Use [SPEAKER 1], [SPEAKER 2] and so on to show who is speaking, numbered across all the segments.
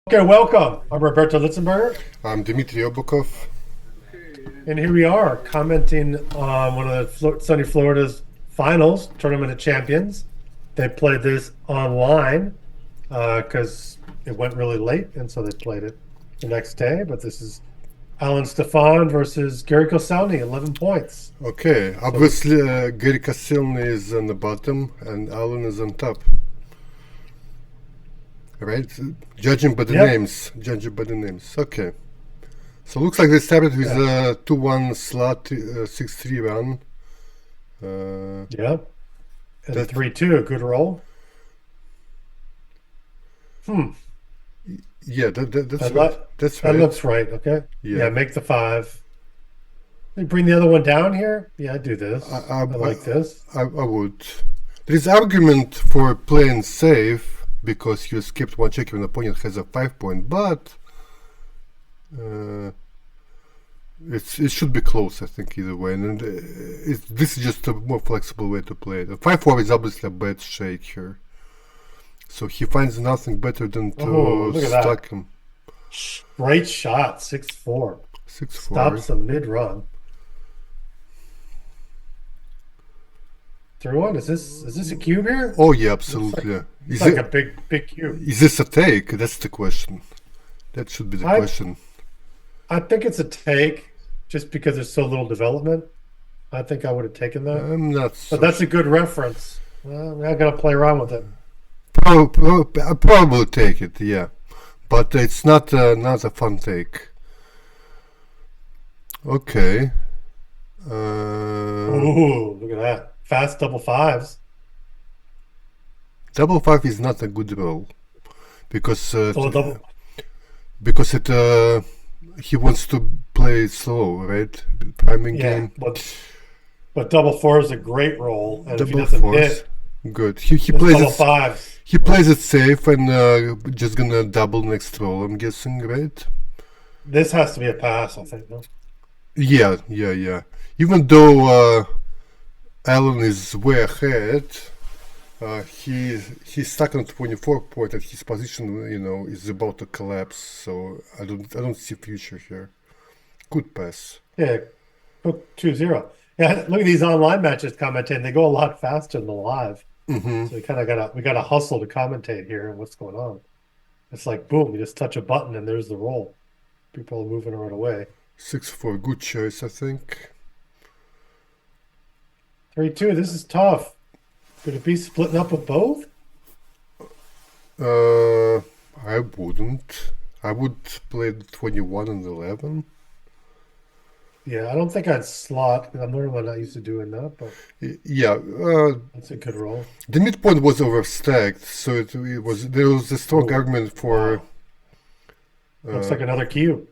[SPEAKER 1] Okay, welcome. I'm Roberto Litzenberger,
[SPEAKER 2] I'm Dmitry Obukov.
[SPEAKER 1] and here we are commenting on one of the Sunny Florida's finals, Tournament of Champions. They played this online because it went really late, and so they played it the next day. But this is Alan Stefan versus Gary Koscielny, 11 points.
[SPEAKER 2] Okay,
[SPEAKER 1] So this,
[SPEAKER 2] obviously Gary Koscielny is on the bottom and Alan is on top. Right? Judging by the
[SPEAKER 1] yep,
[SPEAKER 2] names. Judging by the names. Okay. So looks like they started with
[SPEAKER 1] yeah,
[SPEAKER 2] a 2-1 slot, 6-3 run.
[SPEAKER 1] yep, and
[SPEAKER 2] That
[SPEAKER 1] 3-2, good roll. Hmm,
[SPEAKER 2] yeah, that's
[SPEAKER 1] that,
[SPEAKER 2] right.
[SPEAKER 1] lo-
[SPEAKER 2] That's
[SPEAKER 1] that
[SPEAKER 2] right.
[SPEAKER 1] looks right. Okay,
[SPEAKER 2] Yeah.
[SPEAKER 1] yeah, make the five. You bring the other one down here? Yeah, I do
[SPEAKER 2] I,
[SPEAKER 1] this.
[SPEAKER 2] I,
[SPEAKER 1] I like this.
[SPEAKER 2] I would. There is argument for playing safe because you skipped one check when opponent has a 5 point, but uh, it should be close, I think, either way. And this is just a more flexible way to play it. A 5-4 is obviously a bad shake here. So he finds nothing better than
[SPEAKER 1] Oh,
[SPEAKER 2] to
[SPEAKER 1] look at that.
[SPEAKER 2] stack him.
[SPEAKER 1] Great shot, 6-4.
[SPEAKER 2] 6-4.
[SPEAKER 1] Stops a mid-run. 3-1. Is this a cube here?
[SPEAKER 2] Oh, yeah,
[SPEAKER 1] Looks like
[SPEAKER 2] absolutely.
[SPEAKER 1] looks like a big cube.
[SPEAKER 2] Is this a take? That's the question. That should be the
[SPEAKER 1] I
[SPEAKER 2] question.
[SPEAKER 1] I think it's a take just because there's so little development. I think I would have taken that.
[SPEAKER 2] I'm not
[SPEAKER 1] But
[SPEAKER 2] so
[SPEAKER 1] that's
[SPEAKER 2] sure.
[SPEAKER 1] a good reference. I gotta play around with it.
[SPEAKER 2] I'll probably take it, yeah. But it's not a fun take. Okay. Uh,
[SPEAKER 1] Ooh, look at that. Fast double fives.
[SPEAKER 2] Double five is not a good roll because
[SPEAKER 1] So double
[SPEAKER 2] because it he wants to play slow, right? Priming
[SPEAKER 1] yeah,
[SPEAKER 2] game.
[SPEAKER 1] but double four is a great roll, and if he
[SPEAKER 2] Double
[SPEAKER 1] doesn't
[SPEAKER 2] fours.
[SPEAKER 1] hit,
[SPEAKER 2] Good. He
[SPEAKER 1] it's
[SPEAKER 2] plays
[SPEAKER 1] double
[SPEAKER 2] it.
[SPEAKER 1] fives.
[SPEAKER 2] He plays it safe and just gonna double next roll. I'm guessing, right?
[SPEAKER 1] This has to be a pass, I think. No?
[SPEAKER 2] Yeah. Even though Allen is way ahead, he's stuck on 24 point and his position, is about to collapse. So I don't see future here. Good pass.
[SPEAKER 1] Yeah, Cook 2-0. Yeah, look at these online matches commentating. They go a lot faster than the live.
[SPEAKER 2] Mm-hmm.
[SPEAKER 1] So we gotta hustle to commentate here and what's going on. It's like boom, you just touch a button and there's the roll. People are moving right away.
[SPEAKER 2] 6-4, good choice, I think.
[SPEAKER 1] 3-2. This is tough. Could it be splitting up with both?
[SPEAKER 2] Uh, I wouldn't. I would play the 21 and 11.
[SPEAKER 1] Yeah, I don't think I'd slot. I'm not used to doing that, but
[SPEAKER 2] Yeah,
[SPEAKER 1] that's a good roll.
[SPEAKER 2] the midpoint was overstacked, so it was there was a strong
[SPEAKER 1] Oh,
[SPEAKER 2] argument for.
[SPEAKER 1] wow. Looks
[SPEAKER 2] Uh,
[SPEAKER 1] like another cube.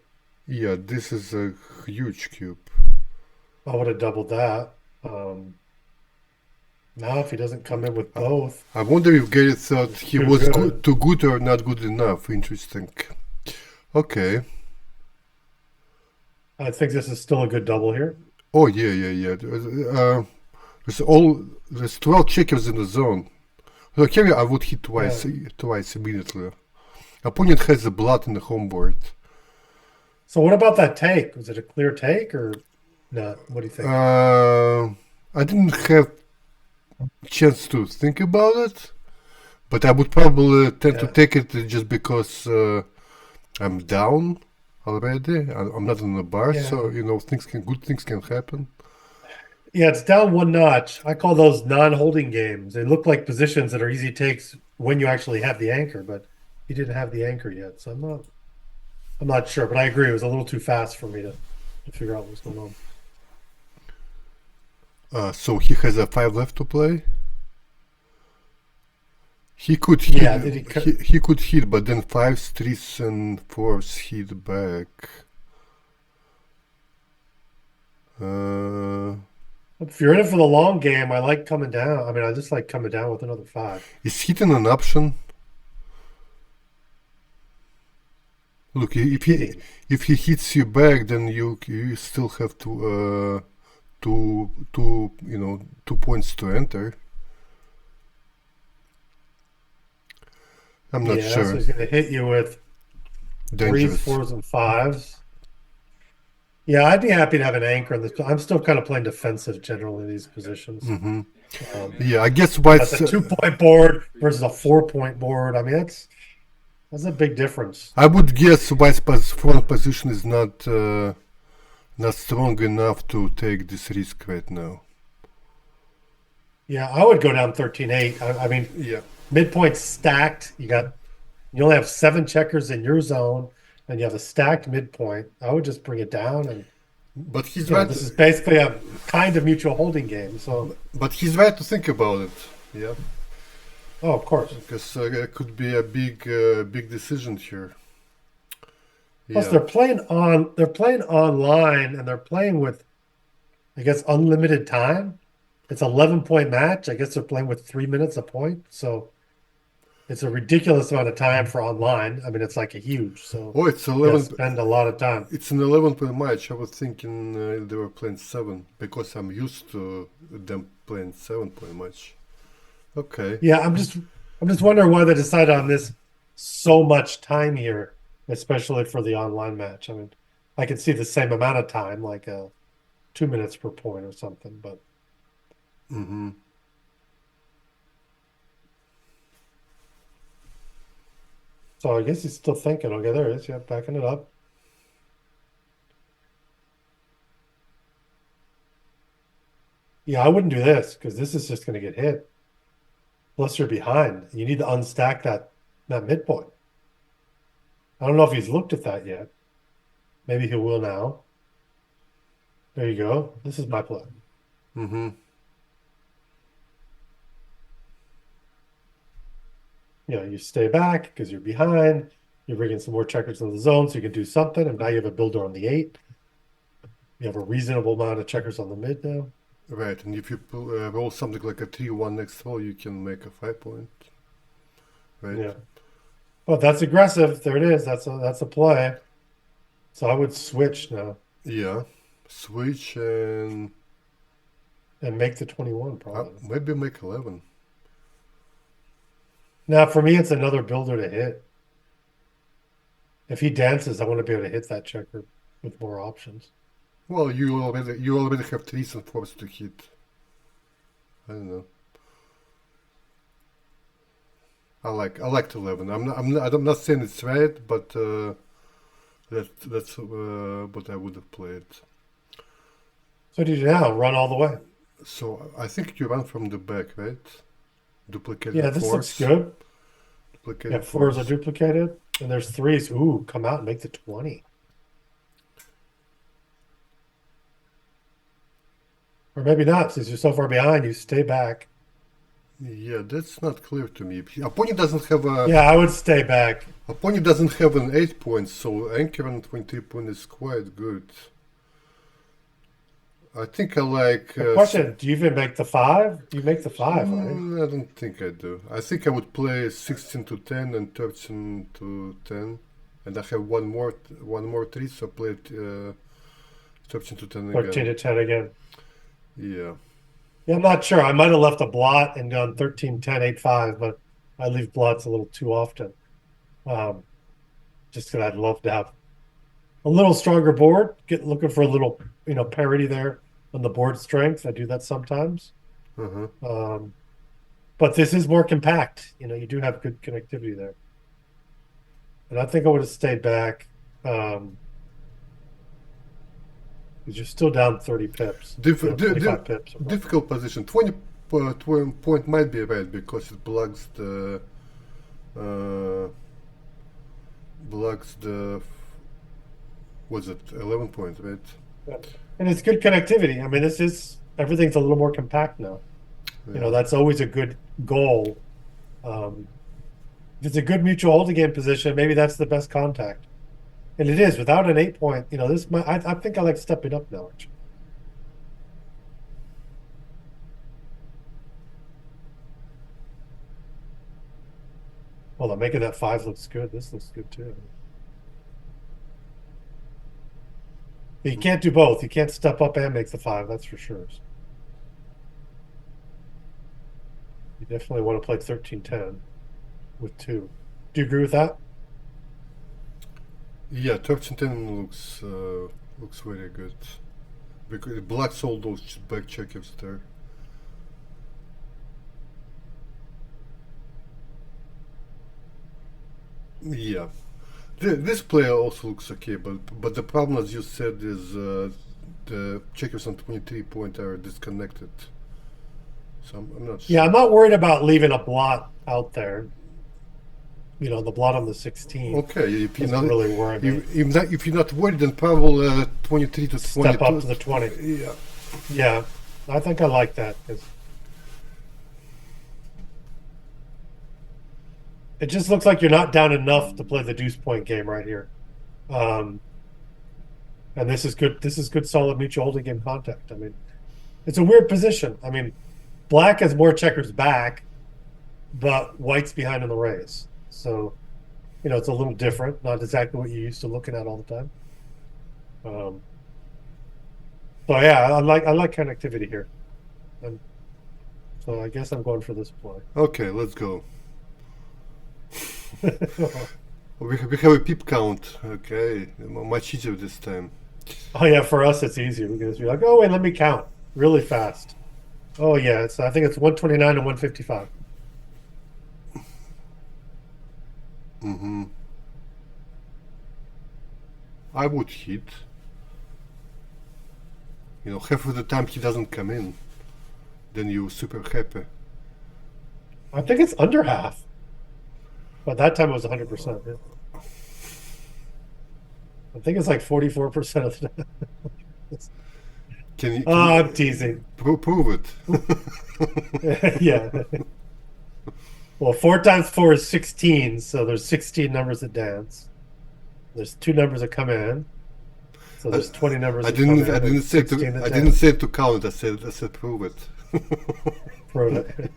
[SPEAKER 2] yeah, this is a huge cube.
[SPEAKER 1] I would have doubled that. Um, Now if he doesn't come in with
[SPEAKER 2] I,
[SPEAKER 1] both,
[SPEAKER 2] I wonder if Gary thought
[SPEAKER 1] it's
[SPEAKER 2] he
[SPEAKER 1] too
[SPEAKER 2] was
[SPEAKER 1] good.
[SPEAKER 2] too good or not good enough. Interesting. Okay.
[SPEAKER 1] I think this is still a good double here.
[SPEAKER 2] Oh yeah. There's 12 checkers in the zone. So here I would hit
[SPEAKER 1] Yeah.
[SPEAKER 2] twice immediately. Opponent has a blood in the home board.
[SPEAKER 1] So what about that take? Was it a clear take or not? What do you think?
[SPEAKER 2] I didn't have chance to think about it, but I would probably tend to
[SPEAKER 1] Yeah.
[SPEAKER 2] take it just because I'm down already. I'm not in the bar, so
[SPEAKER 1] Yeah.
[SPEAKER 2] good things can happen.
[SPEAKER 1] Yeah, it's down one notch. I call those non-holding games. They look like positions that are easy takes when you actually have the anchor, but he didn't have the anchor yet. So I'm not sure, but I agree. It was a little too fast for me to figure out what's going on.
[SPEAKER 2] So he has a 5 left to play. He could
[SPEAKER 1] Yeah,
[SPEAKER 2] hit.
[SPEAKER 1] did he
[SPEAKER 2] He could hit, but then fives, threes, and fours hit back. Uh,
[SPEAKER 1] if you're in it for the long game, I like coming down. I mean, I just like coming down with another five.
[SPEAKER 2] is hitting an option? Look,
[SPEAKER 1] Hitting.
[SPEAKER 2] if he hits you back, then you still have two 2 points to enter. I'm not
[SPEAKER 1] Yeah, so
[SPEAKER 2] sure.
[SPEAKER 1] he's gonna hit you with Threes,
[SPEAKER 2] dangerous.
[SPEAKER 1] fours, and fives. Yeah, I'd be happy to have an anchor in this. I'm still kind of playing defensive generally in these positions.
[SPEAKER 2] Yeah, I guess
[SPEAKER 1] That's
[SPEAKER 2] white's.
[SPEAKER 1] a 2 point board versus a 4 point board. I mean, that's a big difference.
[SPEAKER 2] I would guess white's front position is not strong enough to take this risk right now.
[SPEAKER 1] Yeah, I would go down 13-8. I mean,
[SPEAKER 2] Yeah,
[SPEAKER 1] midpoint stacked. You only have 7 checkers in your zone, and you have a stacked midpoint. I would just bring it down, and
[SPEAKER 2] but he's right.
[SPEAKER 1] this is basically a kind of mutual holding game. So,
[SPEAKER 2] But he's right to think about it. Yeah,
[SPEAKER 1] oh, of course.
[SPEAKER 2] because it could be a big decision here.
[SPEAKER 1] Plus,
[SPEAKER 2] Yeah,
[SPEAKER 1] they're playing online, and they're playing with, I guess, unlimited time. It's 11 point match. I guess they're playing with 3 minutes a point. So it's a ridiculous amount of time for online. I mean, it's like a huge. So
[SPEAKER 2] oh, it's
[SPEAKER 1] yeah,
[SPEAKER 2] 11.
[SPEAKER 1] spend a lot of time.
[SPEAKER 2] It's an 11-point match. I was thinking they were playing 7 because I'm used to them playing 7-point match. Okay.
[SPEAKER 1] Yeah, I'm just wondering why they decided on this so much time here, especially for the online match. I mean, I could see the same amount of time, like 2 minutes per point or something, but
[SPEAKER 2] Mm-hmm.
[SPEAKER 1] so I guess he's still thinking. Okay, there it is. Yeah, backing it up. Yeah, I wouldn't do this because this is just going to get hit. Plus, you're behind. You need to unstack that midpoint. I don't know if he's looked at that yet. Maybe he will now. There you go. This is my play.
[SPEAKER 2] Mm-hmm.
[SPEAKER 1] You stay back because you're behind. You're bringing some more checkers in the zone so you can do something. And now you have a builder on the 8. You have a reasonable amount of checkers on the mid now.
[SPEAKER 2] Right, and if you roll something like a 3-1 next roll, you can make a 5-point. Right.
[SPEAKER 1] Yeah. Well, that's aggressive. There it is. That's a play. So I would switch now
[SPEAKER 2] Yeah. Switch and
[SPEAKER 1] and make the 21 probably.
[SPEAKER 2] maybe make 11.
[SPEAKER 1] Now for me, it's another builder to hit. If he dances, I want to be able to hit that checker with more options.
[SPEAKER 2] Well, you already have 3s and 4s to hit. I don't know. I liked 11. I'm not saying it's right, but that's what I would have played.
[SPEAKER 1] So what do you do now? Run all the way.
[SPEAKER 2] So I think you run from the back, right? Duplicate
[SPEAKER 1] Yeah, this looks good.
[SPEAKER 2] Duplicate
[SPEAKER 1] Yeah, 4s are duplicated, and there's 3s. Ooh, come out and make the 20. Or maybe not, since you're so far behind, you stay back.
[SPEAKER 2] Yeah, that's not clear to me. Opponent doesn't have a.
[SPEAKER 1] Yeah, I would stay back.
[SPEAKER 2] Opponent doesn't have an 8 points, so anchor on 23 point is quite good. I think I like.
[SPEAKER 1] The question: do you even make the 5? You make the 5, right?
[SPEAKER 2] I don't think I do. I think I would play 16 to 10 and 13 to 10, and I have one more 3, so play 13 to 10 again.
[SPEAKER 1] 13 to 10 again.
[SPEAKER 2] Yeah.
[SPEAKER 1] Yeah, I'm not sure. I might have left a blot and gone 13, 10, 8, 5, but I leave blots a little too often. Just because I'd love to have a little stronger board. Looking for a little, parity there on the board strength. I do that sometimes.
[SPEAKER 2] Uh-huh.
[SPEAKER 1] But this is more compact. You do have good connectivity there. And I think I would have stayed back. Because you're still down 30 pips. 25 pips.
[SPEAKER 2] Difficult position. 20 point might be right because it blocks the what's it, 11 points, right?
[SPEAKER 1] Yeah. And it's good connectivity. I mean, everything's a little more compact now.
[SPEAKER 2] Yeah.
[SPEAKER 1] That's always a good goal. If it's a good mutual holding game position, maybe that's the best contact. And it is without an 8 point. I think I like stepping up now. Actually. Well, I'm making that 5 looks good. This looks good too. But you can't do both. You can't step up and make the 5. That's for sure. You definitely want to play 13-10 with 2. Do you agree with that?
[SPEAKER 2] Yeah, 1310 looks very good. Because black sold those back checkers there. Yeah. This player also looks okay, but the problem, as you said, is the checkers on 23 point are disconnected. So I'm not
[SPEAKER 1] Yeah,
[SPEAKER 2] sure.
[SPEAKER 1] I'm not worried about leaving a blot out there. The blot on the 16
[SPEAKER 2] Okay, if you're
[SPEAKER 1] doesn't
[SPEAKER 2] not
[SPEAKER 1] really worry me.
[SPEAKER 2] if you're not worried, then probably 23 to
[SPEAKER 1] Step up
[SPEAKER 2] 22.
[SPEAKER 1] to the 20.
[SPEAKER 2] Yeah.
[SPEAKER 1] Yeah, I think I like that because it just looks like you're not down enough to play the deuce point game right here. Um, and this is good. This is good, solid mutual holding game contact. I mean, it's a weird position. I mean, black has more checkers back, but white's behind in the race. So, it's a little different. Not exactly what you're used to looking at all the time. Um, so yeah, I like connectivity here. And so I guess I'm going for this play.
[SPEAKER 2] Okay, let's go. We have a peep count. Okay, much easier this time.
[SPEAKER 1] Oh yeah, for us it's easier. We can just be like, oh wait, let me count really fast. Oh yeah, I think it's 129 and 155.
[SPEAKER 2] Mm-hmm. I would hit. Half of the time he doesn't come in. Then you're super happy.
[SPEAKER 1] I think it's under half. But that time it was 100%. Yeah. I think it's like 44% of the time.
[SPEAKER 2] Can you
[SPEAKER 1] I'm teasing.
[SPEAKER 2] prove it?
[SPEAKER 1] Yeah. Well, 4 times 4 is 16, so there's 16 numbers that dance. There's 2 numbers that come in. So there's 20 numbers
[SPEAKER 2] I
[SPEAKER 1] that come
[SPEAKER 2] didn't.
[SPEAKER 1] in.
[SPEAKER 2] I didn't say
[SPEAKER 1] 16
[SPEAKER 2] to.
[SPEAKER 1] that
[SPEAKER 2] I
[SPEAKER 1] dance.
[SPEAKER 2] didn't say to count. I said prove it.
[SPEAKER 1] Prove it.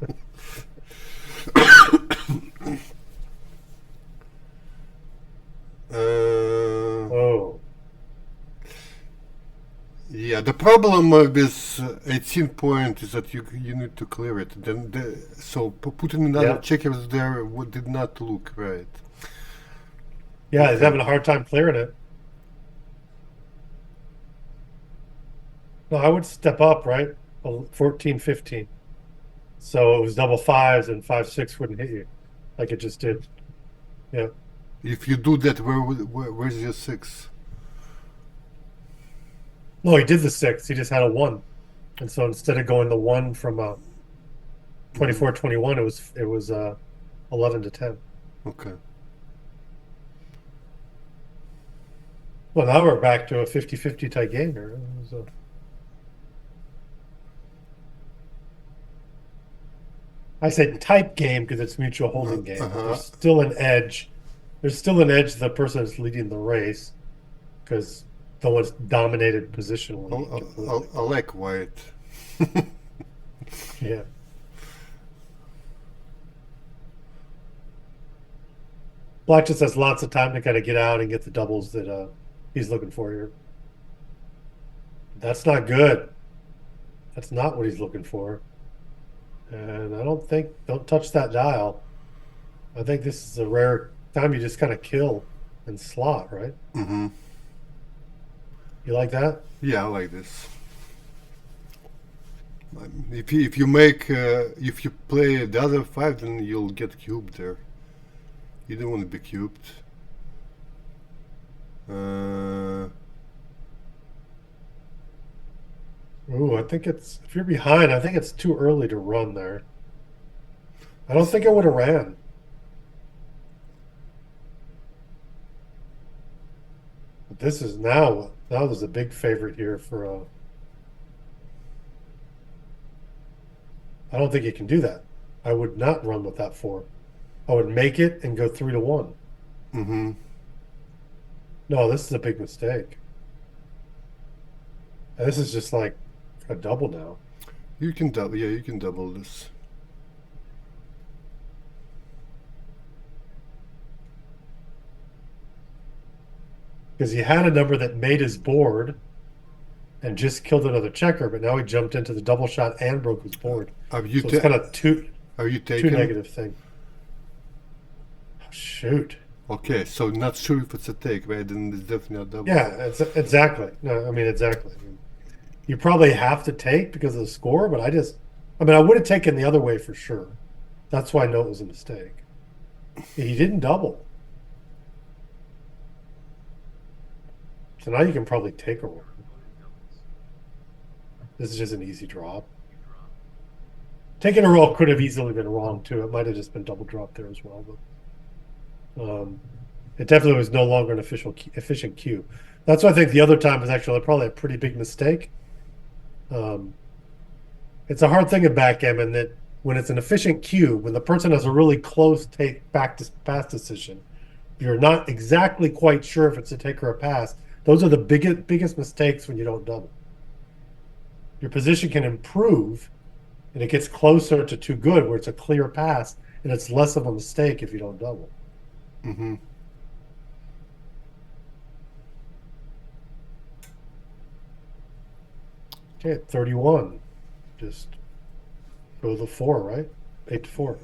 [SPEAKER 1] Oh.
[SPEAKER 2] Yeah, the problem with 18 point is that you need to clear it. So putting another
[SPEAKER 1] Yeah.
[SPEAKER 2] checkers there did not look right.
[SPEAKER 1] Yeah, he's
[SPEAKER 2] Okay.
[SPEAKER 1] having a hard time clearing it. No, I would step up, right? 14, 15. So it was double fives and 5-6 wouldn't hit you like it just did. Yeah.
[SPEAKER 2] If you do that, where's your 6?
[SPEAKER 1] No, he did the 6. He just had a 1. And so instead of going the 1 from 24, 21, it was 11 to 10.
[SPEAKER 2] Okay.
[SPEAKER 1] Well, now we're back to a 50-50 tie game here. I said type game because it's mutual holding game. But there's still an edge. There's still an edge to the person that's leading the race because no one's dominated positionally.
[SPEAKER 2] I like white.
[SPEAKER 1] Yeah. Black just has lots of time to kind of get out and get the doubles that he's looking for here. That's not good. That's not what he's looking for. And don't touch that dial. I think this is a rare time you just kind of kill and slot, right?
[SPEAKER 2] Mm-hmm.
[SPEAKER 1] You like that?
[SPEAKER 2] Yeah, I like this. If you play the other 5, then you'll get cubed there. You don't want to be cubed.
[SPEAKER 1] Ooh, I think if you're behind, I think it's too early to run there. I don't think I would have ran. But this is now there's a big favorite here for I don't think you can do that. I would not run with that 4. I would make it and go 3 to 1.
[SPEAKER 2] Mm-hmm.
[SPEAKER 1] No, this is a big mistake. And this is just like a double now.
[SPEAKER 2] You can double. Yeah, you can double this.
[SPEAKER 1] Because he had a number that made his board and just killed another checker, but now he jumped into the double shot and broke his board.
[SPEAKER 2] Are you
[SPEAKER 1] So it's kind of two
[SPEAKER 2] taking?
[SPEAKER 1] negative thing. Oh, shoot.
[SPEAKER 2] Okay, so not sure if it's a take, right? Then it's definitely a double.
[SPEAKER 1] Yeah, exactly. No, I mean exactly. I mean, you probably have to take because of the score, but I mean, I would have taken the other way for sure. That's why I know it was a mistake. He didn't double, so now you can probably take a roll. This is just an easy drop. Taking a roll could have easily been wrong too. It might have just been double drop there as well, but it definitely was no longer an efficient cue. That's why I think the other time was actually probably a pretty big mistake. Um, it's a hard thing in backgammon that when it's an efficient cue, when the person has a really close take back to pass decision, you're not exactly quite sure if it's a take or a pass. Those are the biggest mistakes when you don't double. Your position can improve and it gets closer to too good where it's a clear pass and it's less of a mistake if you don't double.
[SPEAKER 2] Mm-hmm.
[SPEAKER 1] Okay, at 31. Just go the 4, right? 8-4.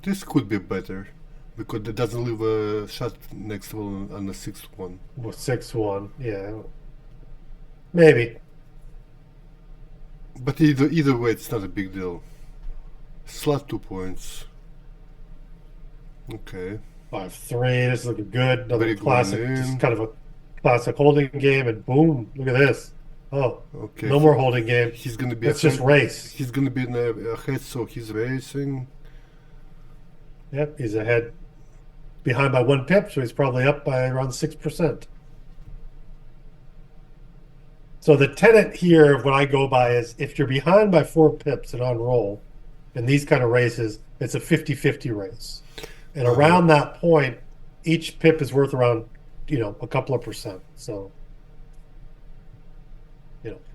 [SPEAKER 2] This could be better because it doesn't leave a shot next one on the sixth one.
[SPEAKER 1] Well, 6-1. Yeah. Maybe.
[SPEAKER 2] But either way, it's not a big deal. Slot 2 points. Okay.
[SPEAKER 1] 5-3. This is looking good. Another
[SPEAKER 2] Very
[SPEAKER 1] classic,
[SPEAKER 2] going in.
[SPEAKER 1] just kind of a classic holding game, and boom, look at this. Oh,
[SPEAKER 2] Okay.
[SPEAKER 1] no more holding game.
[SPEAKER 2] He's gonna be.
[SPEAKER 1] It's just race.
[SPEAKER 2] He's gonna be in ahead, so he's racing.
[SPEAKER 1] Yep, he's ahead behind by 1 pip, so he's probably up by around 6%. So the tenet here, what I go by is if you're behind by 4 pips and on roll in these kind of races, it's a 50-50 race. And around that point, each pip is worth around, a couple of percent. So,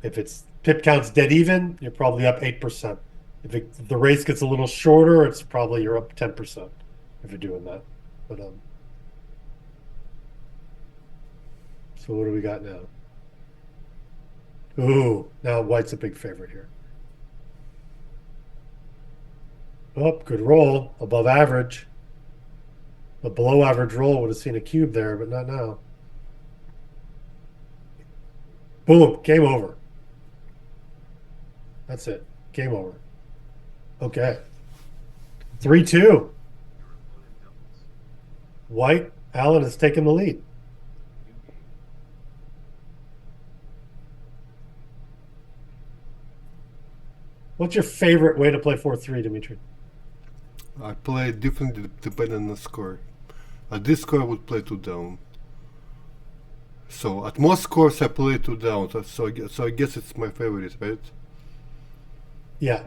[SPEAKER 1] if it's pip counts dead even, you're probably up 8%. If the race gets a little shorter, it's probably you're up 10% if you're doing that. But so what do we got now? Ooh, now white's a big favorite here. Oh, good roll, above average. A below average roll would have seen a cube there, but not now. Boom, game over. That's it. Game over. Okay. 3-2. White, Allen has taken the lead. What's your favorite way to play 4-3, Dimitri?
[SPEAKER 2] I play differently depending on the score. At this score, I would play 2 down. So at most scores, I play 2 down. So I guess it's my favorite, right?
[SPEAKER 1] Yeah.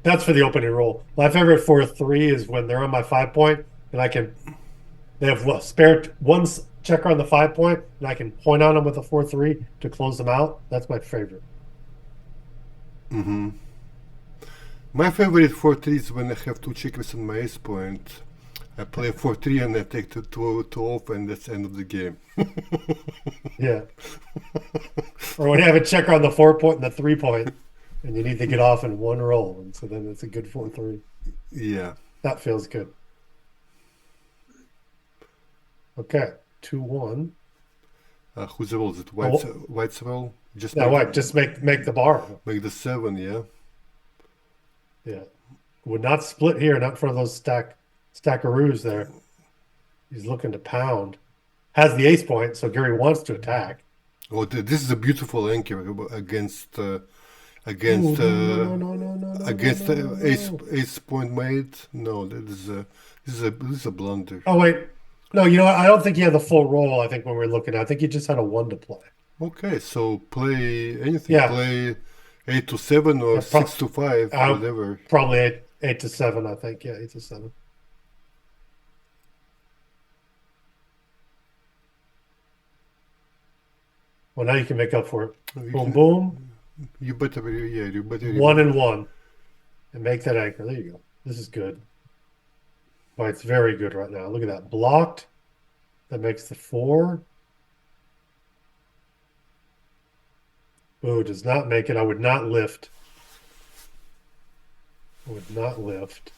[SPEAKER 1] That's for the opening roll. My favorite 4-3 is when they're on my 5 point and they have spare one checker on the 5 point and I can point on them with a 4-3 to close them out. That's my favorite.
[SPEAKER 2] Mm-hmm. My favorite 4-3 is when I have 2 checkers on my ace point. I play 4-3 and I take two off, and that's the end of the game.
[SPEAKER 1] Yeah. Or when you have a checker on the 4 point and the 3 point, and you need to get off in one roll, and so then it's a good 4-3.
[SPEAKER 2] Yeah.
[SPEAKER 1] That feels good. Okay, 2-1.
[SPEAKER 2] Who's the roll? Is it White's roll? Just
[SPEAKER 1] Yeah, White, just make the bar.
[SPEAKER 2] make the 7, yeah.
[SPEAKER 1] Yeah. Would not split here, not for those stackaroos there. He's looking to pound. Has the ace point, so Gary wants to attack.
[SPEAKER 2] Oh, this is a beautiful anchor against
[SPEAKER 1] Ooh, no,
[SPEAKER 2] against
[SPEAKER 1] no.
[SPEAKER 2] ace point mate. No, this is a blunder.
[SPEAKER 1] Oh wait. No, you know what? I don't think he had the full roll, I think, when we were looking at it. I think he just had a 1 to play.
[SPEAKER 2] Okay, so play anything.
[SPEAKER 1] Yeah.
[SPEAKER 2] Play 8-7 or 6-5, whatever.
[SPEAKER 1] Probably 8-7, I think. Yeah, 8-7. Well, now you can make up for it. Boom, boom.
[SPEAKER 2] You better,
[SPEAKER 1] 1-1. And make that anchor. There you go. This is good. Well, it's very good right now. Look at that. Blocked. That makes the 4. Ooh, does not make it. I would not lift. Would not lift.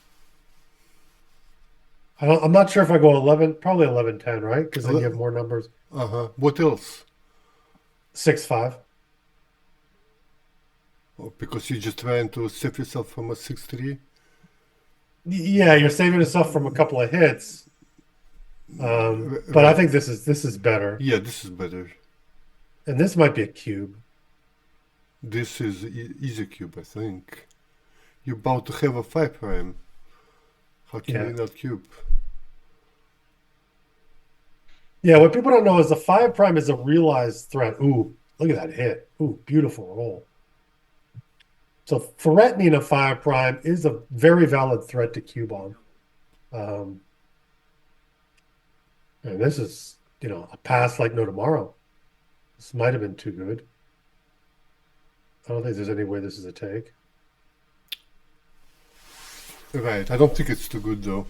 [SPEAKER 1] I'm not sure if I go 11, probably 11-10, right? Because then you have more numbers.
[SPEAKER 2] What else?
[SPEAKER 1] 6-5.
[SPEAKER 2] Oh, because you're just trying to save yourself from a 6-3?
[SPEAKER 1] Yeah, you're saving yourself from a couple of hits. But I think this is better.
[SPEAKER 2] Yeah, this is better.
[SPEAKER 1] And this might be a cube.
[SPEAKER 2] This is easy cube, I think. You're about to have a 5 prime. How can you not cube?
[SPEAKER 1] Yeah, what people don't know is the 5 prime is a realized threat. Ooh, look at that hit. Ooh, beautiful roll. So threatening a 5 prime is a very valid threat to cube on. And this is, a pass like no tomorrow. This might have been too good. I don't think there's any way this is a take.
[SPEAKER 2] Right, I don't think it's too good though.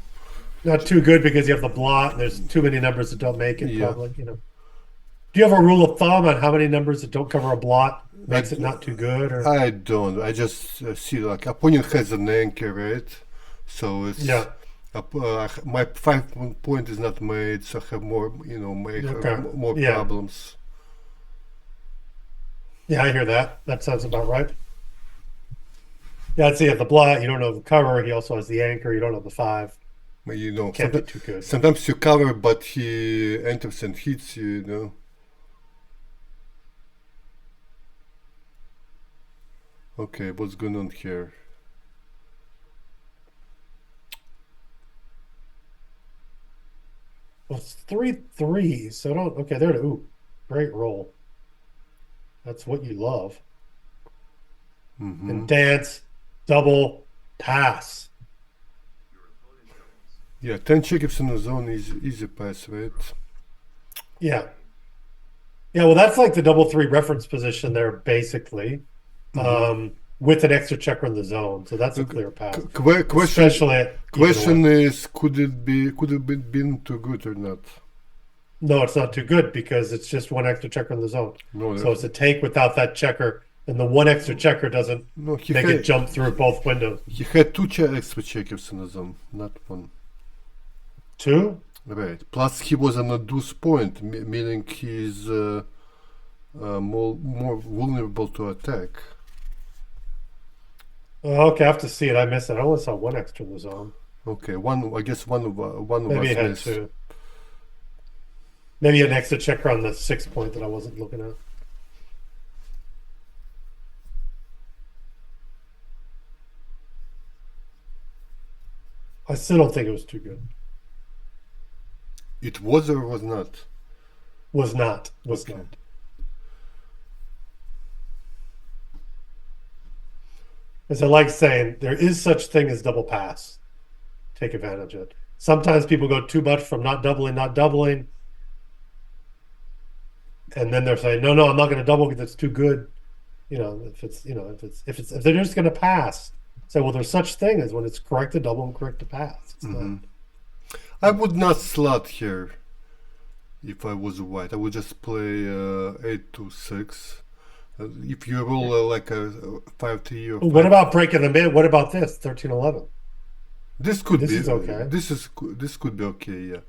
[SPEAKER 1] Not too good because you have the blot and there's too many numbers that don't make it,
[SPEAKER 2] Yeah.
[SPEAKER 1] probably, Do you have a rule of thumb on how many numbers that don't cover a blot makes it not too good? Or
[SPEAKER 2] I don't. I just see like opponent has an anchor, right? So it's my 5 point is not made, so I have more, more
[SPEAKER 1] Yeah.
[SPEAKER 2] problems.
[SPEAKER 1] Yeah, I hear that. That sounds about right. Yeah, I'd say you have the blot, you don't know the cover. He also has the anchor, you don't have the 5.
[SPEAKER 2] But,
[SPEAKER 1] Can't be too good.
[SPEAKER 2] sometimes you cover, but he enters and hits you, Okay, what's going on here?
[SPEAKER 1] Well, it's 3-3, so don't. Okay, there. Ooh, great roll. That's what you love. And dance, double, pass.
[SPEAKER 2] Yeah, 10 checkups in the zone is easy pass, right?
[SPEAKER 1] Yeah. Yeah, well, that's like the double 3 reference position there, basically, with an extra checker in the zone. So that's a clear pass.
[SPEAKER 2] Question is, could it been too good or not?
[SPEAKER 1] No, it's not too good because it's just one extra checker in the zone.
[SPEAKER 2] No,
[SPEAKER 1] So it's a take without that checker, and the one extra checker doesn't make it jump through both windows.
[SPEAKER 2] He had 2 extra checkers in the zone, not 1.
[SPEAKER 1] 2?
[SPEAKER 2] Right. Plus, he was on a deuce point, meaning he's more vulnerable to attack.
[SPEAKER 1] Oh, okay, I have to see it. I missed it. I only saw one extra in the zone.
[SPEAKER 2] Okay, I guess one of
[SPEAKER 1] Maybe
[SPEAKER 2] us
[SPEAKER 1] it had
[SPEAKER 2] missed.
[SPEAKER 1] 2. Maybe an extra checker on the 6 point that I wasn't looking at. I still don't think it was too good.
[SPEAKER 2] It was or was not?
[SPEAKER 1] Was not.
[SPEAKER 2] Okay.
[SPEAKER 1] Not. As I like saying, there is such thing as double pass. Take advantage of it. Sometimes people go too much from not doubling, and then they're saying, no, I'm not going to double because it's too good. If they're just going to pass, say, well, there's such thing as when it's correct to double and correct to pass. It's not.
[SPEAKER 2] I would not slot here if I was white. I would just play 8-6. If you roll like a 5-3 or
[SPEAKER 1] What about breaking the mid? What about this 13-11?
[SPEAKER 2] This could be.
[SPEAKER 1] Is okay.
[SPEAKER 2] This could be okay. Yeah.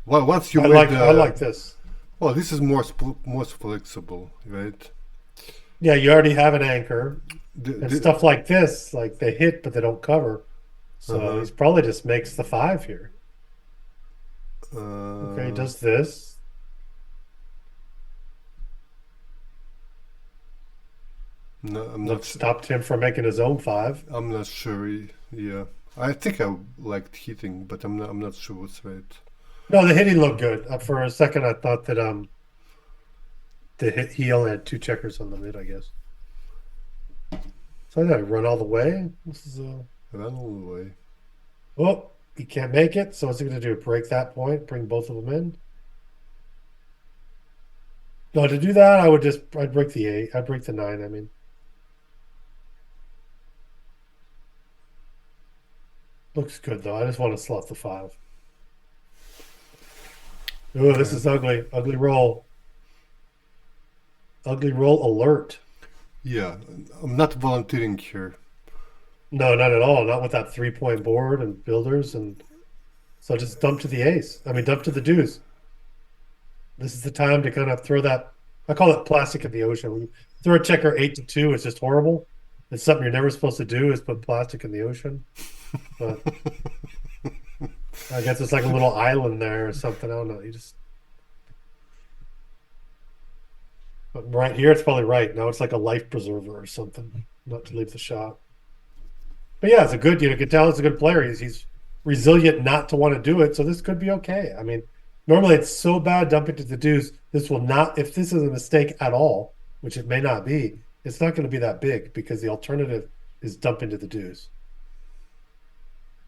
[SPEAKER 2] Well, once you
[SPEAKER 1] I like this.
[SPEAKER 2] Well, this is more flexible, right?
[SPEAKER 1] Yeah, you already have an anchor. And stuff like this, like they hit but they don't cover. So he's probably just makes the 5 here. Okay, he does this.
[SPEAKER 2] No, I'm not.
[SPEAKER 1] Stopped him from making his own 5.
[SPEAKER 2] I'm not sure. Yeah, I think I liked hitting, but I'm not sure what's right.
[SPEAKER 1] No, the hitting looked good. For a second, I thought that he only had 2 checkers on the mid, I guess. So I gotta run all the way. This is
[SPEAKER 2] Run all the way.
[SPEAKER 1] Oh, he can't make it. So what's he gonna do? Break that point? Bring both of them in? No, to do that, I'd break the 8. I'd break the 9. I mean, looks good though. I just want to slot the 5. Oh, this is ugly. Ugly roll. Ugly roll alert.
[SPEAKER 2] Yeah, I'm not volunteering here.
[SPEAKER 1] No, not at all. Not with that 3-point board and builders. And so just dump to the ace. I mean, dump to the deuce. This is the time to kind of throw that. I call it plastic in the ocean. When you throw a checker 8-2, it's just horrible. It's something you're never supposed to do is put plastic in the ocean. But I guess it's like a little island there or something. I don't know. You just. But right here, it's probably right. Now it's like a life preserver or something, not to leave the shot. But yeah, it's a good, you can tell it's a good player. He's resilient not to want to do it. So this could be okay. I mean, normally it's so bad dumping to the deuce. This will not, if this is a mistake at all, which it may not be, it's not going to be that big because the alternative is dumping to the deuce.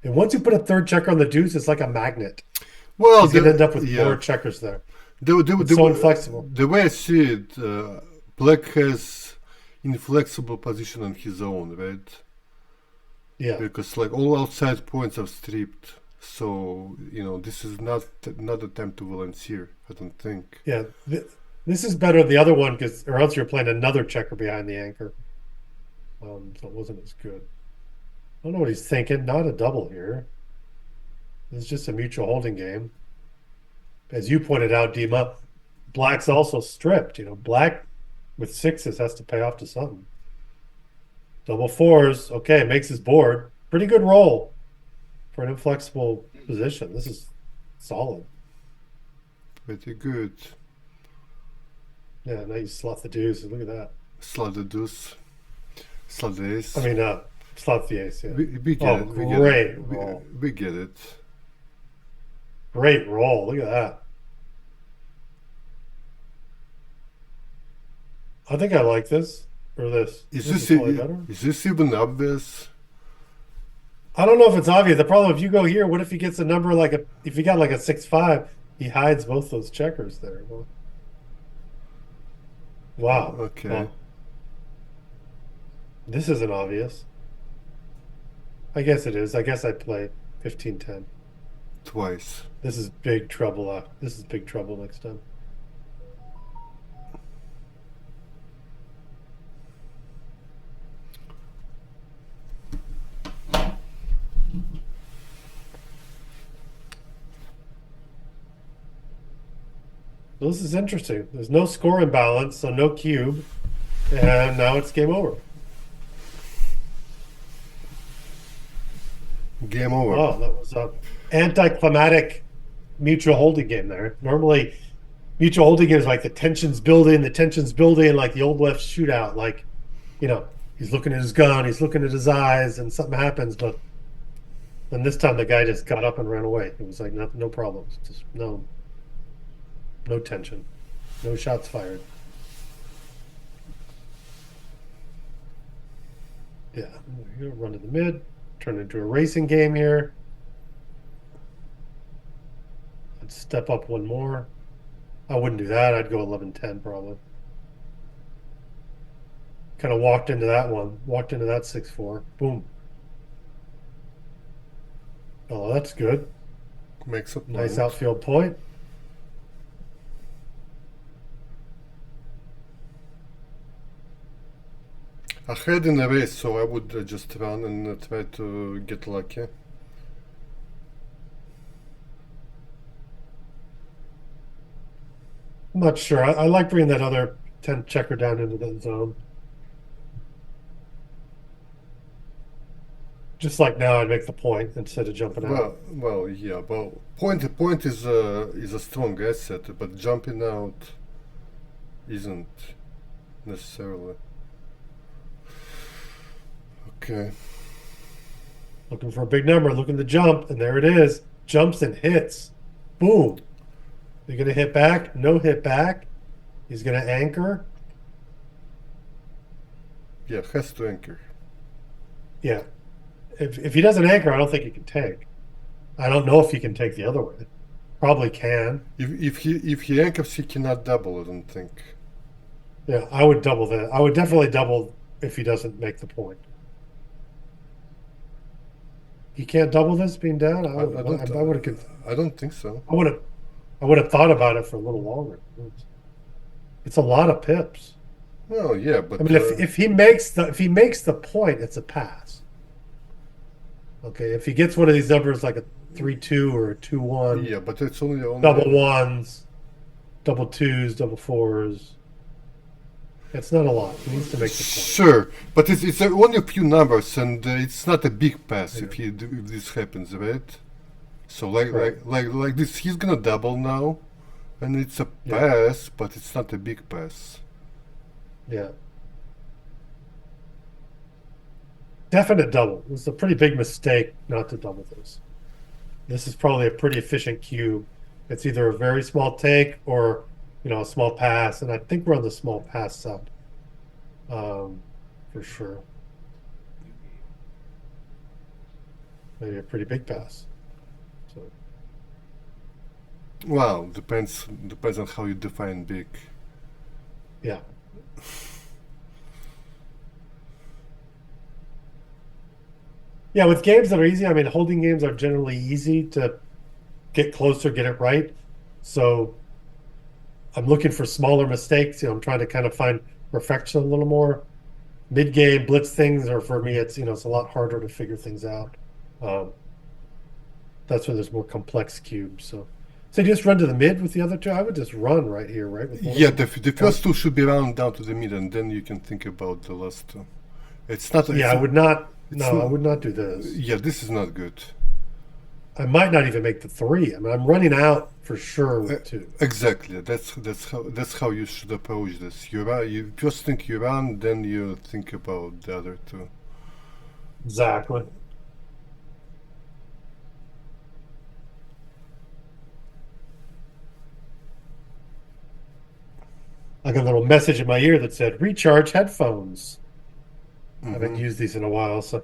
[SPEAKER 1] And once you put a third checker on the deuce, it's like a magnet.
[SPEAKER 2] Well,
[SPEAKER 1] He's going to end up with more checkers there. It's so inflexible.
[SPEAKER 2] The way I see it, Black has inflexible position on his own, right?
[SPEAKER 1] Yeah.
[SPEAKER 2] Because like all outside points are stripped, so this is not a time to volunteer. I don't think.
[SPEAKER 1] Yeah, this is better than the other one or else you're playing another checker behind the anchor. So it wasn't as good. I don't know what he's thinking. Not a double here. This is just a mutual holding game. As you pointed out, Dima, Black's also stripped. Black with sixes has to pay off to something. Double fours, okay, makes his board. Pretty good roll for an inflexible position. This is solid.
[SPEAKER 2] Pretty good.
[SPEAKER 1] Yeah, now you slot the deuce. Look at that.
[SPEAKER 2] Slot the deuce. Slot the ace.
[SPEAKER 1] I mean, slot the ace, yeah.
[SPEAKER 2] We get it.
[SPEAKER 1] Great roll.
[SPEAKER 2] We get it.
[SPEAKER 1] Great roll. Look at that. I think I like this. Or this.
[SPEAKER 2] Is this even obvious?
[SPEAKER 1] I don't know if it's obvious. The problem, if you go here, what if he gets a number if he got like a 6-5, he hides both those checkers there. Wow.
[SPEAKER 2] Okay.
[SPEAKER 1] Well, this isn't obvious. I guess it is. I guess I play 15-10.
[SPEAKER 2] Twice.
[SPEAKER 1] This is big trouble. This is big trouble next time. This is interesting. There's no score imbalance, so no cube. And now it's game over.
[SPEAKER 2] Game over.
[SPEAKER 1] Oh, that was an anticlimactic mutual holding game there. Normally, mutual holding games like the tension's building, like the old West shootout. Like, he's looking at his gun, he's looking at his eyes, and something happens. But then this time the guy just got up and ran away. It was like no problems. Just no tension. No shots fired. Yeah, you run to the mid, turn into a racing game here. I'd step up one more. I wouldn't do that. I'd go 11-10 probably. Kind of walked into that one. Walked into that 6-4. Boom. Oh, that's good.
[SPEAKER 2] Makes a point.
[SPEAKER 1] Nice outfield point.
[SPEAKER 2] I had in a race, so I would just run and try to get lucky.
[SPEAKER 1] I'm not sure. I like bringing that other 10 checker down into that zone. Just like now, I'd make the point instead of jumping out.
[SPEAKER 2] Well, yeah. Well, point is a strong asset, but jumping out isn't necessarily. Okay.
[SPEAKER 1] Looking for a big number, looking to jump, and there it is. Jumps and hits. Boom. You're going to hit back. No hit back. He's going to anchor.
[SPEAKER 2] Yeah, has to anchor.
[SPEAKER 1] Yeah. If he doesn't anchor, I don't think he can take. I don't know if he can take the other way. Probably can.
[SPEAKER 2] If he anchors, he cannot double, I don't think.
[SPEAKER 1] Yeah, I would double that. I would definitely double if he doesn't make the point. He can't double this being down? I would have.
[SPEAKER 2] I don't think so.
[SPEAKER 1] I would have thought about it for a little longer. It's a lot of pips.
[SPEAKER 2] Well, yeah, but
[SPEAKER 1] I mean, if he makes the point, it's a pass. Okay, if he gets one of these numbers like a 3-2 or a 2-1,
[SPEAKER 2] Yeah, but it's only
[SPEAKER 1] double ones, double twos, double fours. It's not a lot. He needs to make the 20.
[SPEAKER 2] sure, but it's only a few numbers, and it's not a big pass
[SPEAKER 1] Yeah.
[SPEAKER 2] if this happens, right? So like
[SPEAKER 1] Right.
[SPEAKER 2] like this, he's gonna double now, and it's a
[SPEAKER 1] Yeah.
[SPEAKER 2] pass, but it's not a big pass.
[SPEAKER 1] Yeah. Definite double. It's a pretty big mistake not to double this. This is probably a pretty efficient cube. It's either a very small take or, a small pass. And I think we're on the small pass side. For sure. Maybe a pretty big pass. So
[SPEAKER 2] Well, depends on how you define big.
[SPEAKER 1] yeah. Yeah, with games that are easy, I mean, holding games are generally easy to get closer, get it right. So I'm looking for smaller mistakes. I'm trying to kind of find perfection a little more. Mid-game blitz things, or for me, it's a lot harder to figure things out. Um, that's where there's more complex cubes. So you just run to the mid with the other two. I would just run right here, right? With
[SPEAKER 2] Yeah, the first two should be round down to the mid, and then you can think about the last two. It's not.
[SPEAKER 1] Yeah, I would not.
[SPEAKER 2] it's
[SPEAKER 1] No, I would not do this.
[SPEAKER 2] Yeah, this is not good.
[SPEAKER 1] I might not even make the 3. I mean, I'm running out for sure with 2.
[SPEAKER 2] Exactly. That's how you should approach this. You first think you run, then you think about the other two.
[SPEAKER 1] Exactly. I got a little message in my ear that said recharge headphones. I haven't used these in a while, so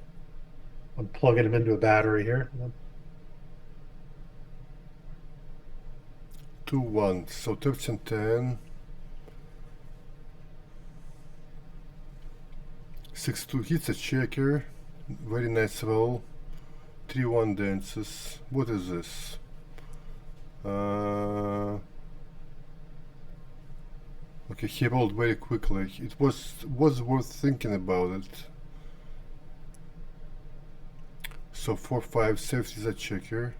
[SPEAKER 1] I'm plugging them into a battery here.
[SPEAKER 2] 2-1. So 13-10. 6-2 hits a checker. Very nice roll. 3-1 dances. What is this? Okay, he rolled very quickly. It was worth thinking about it. So 4-5 safety is a checker.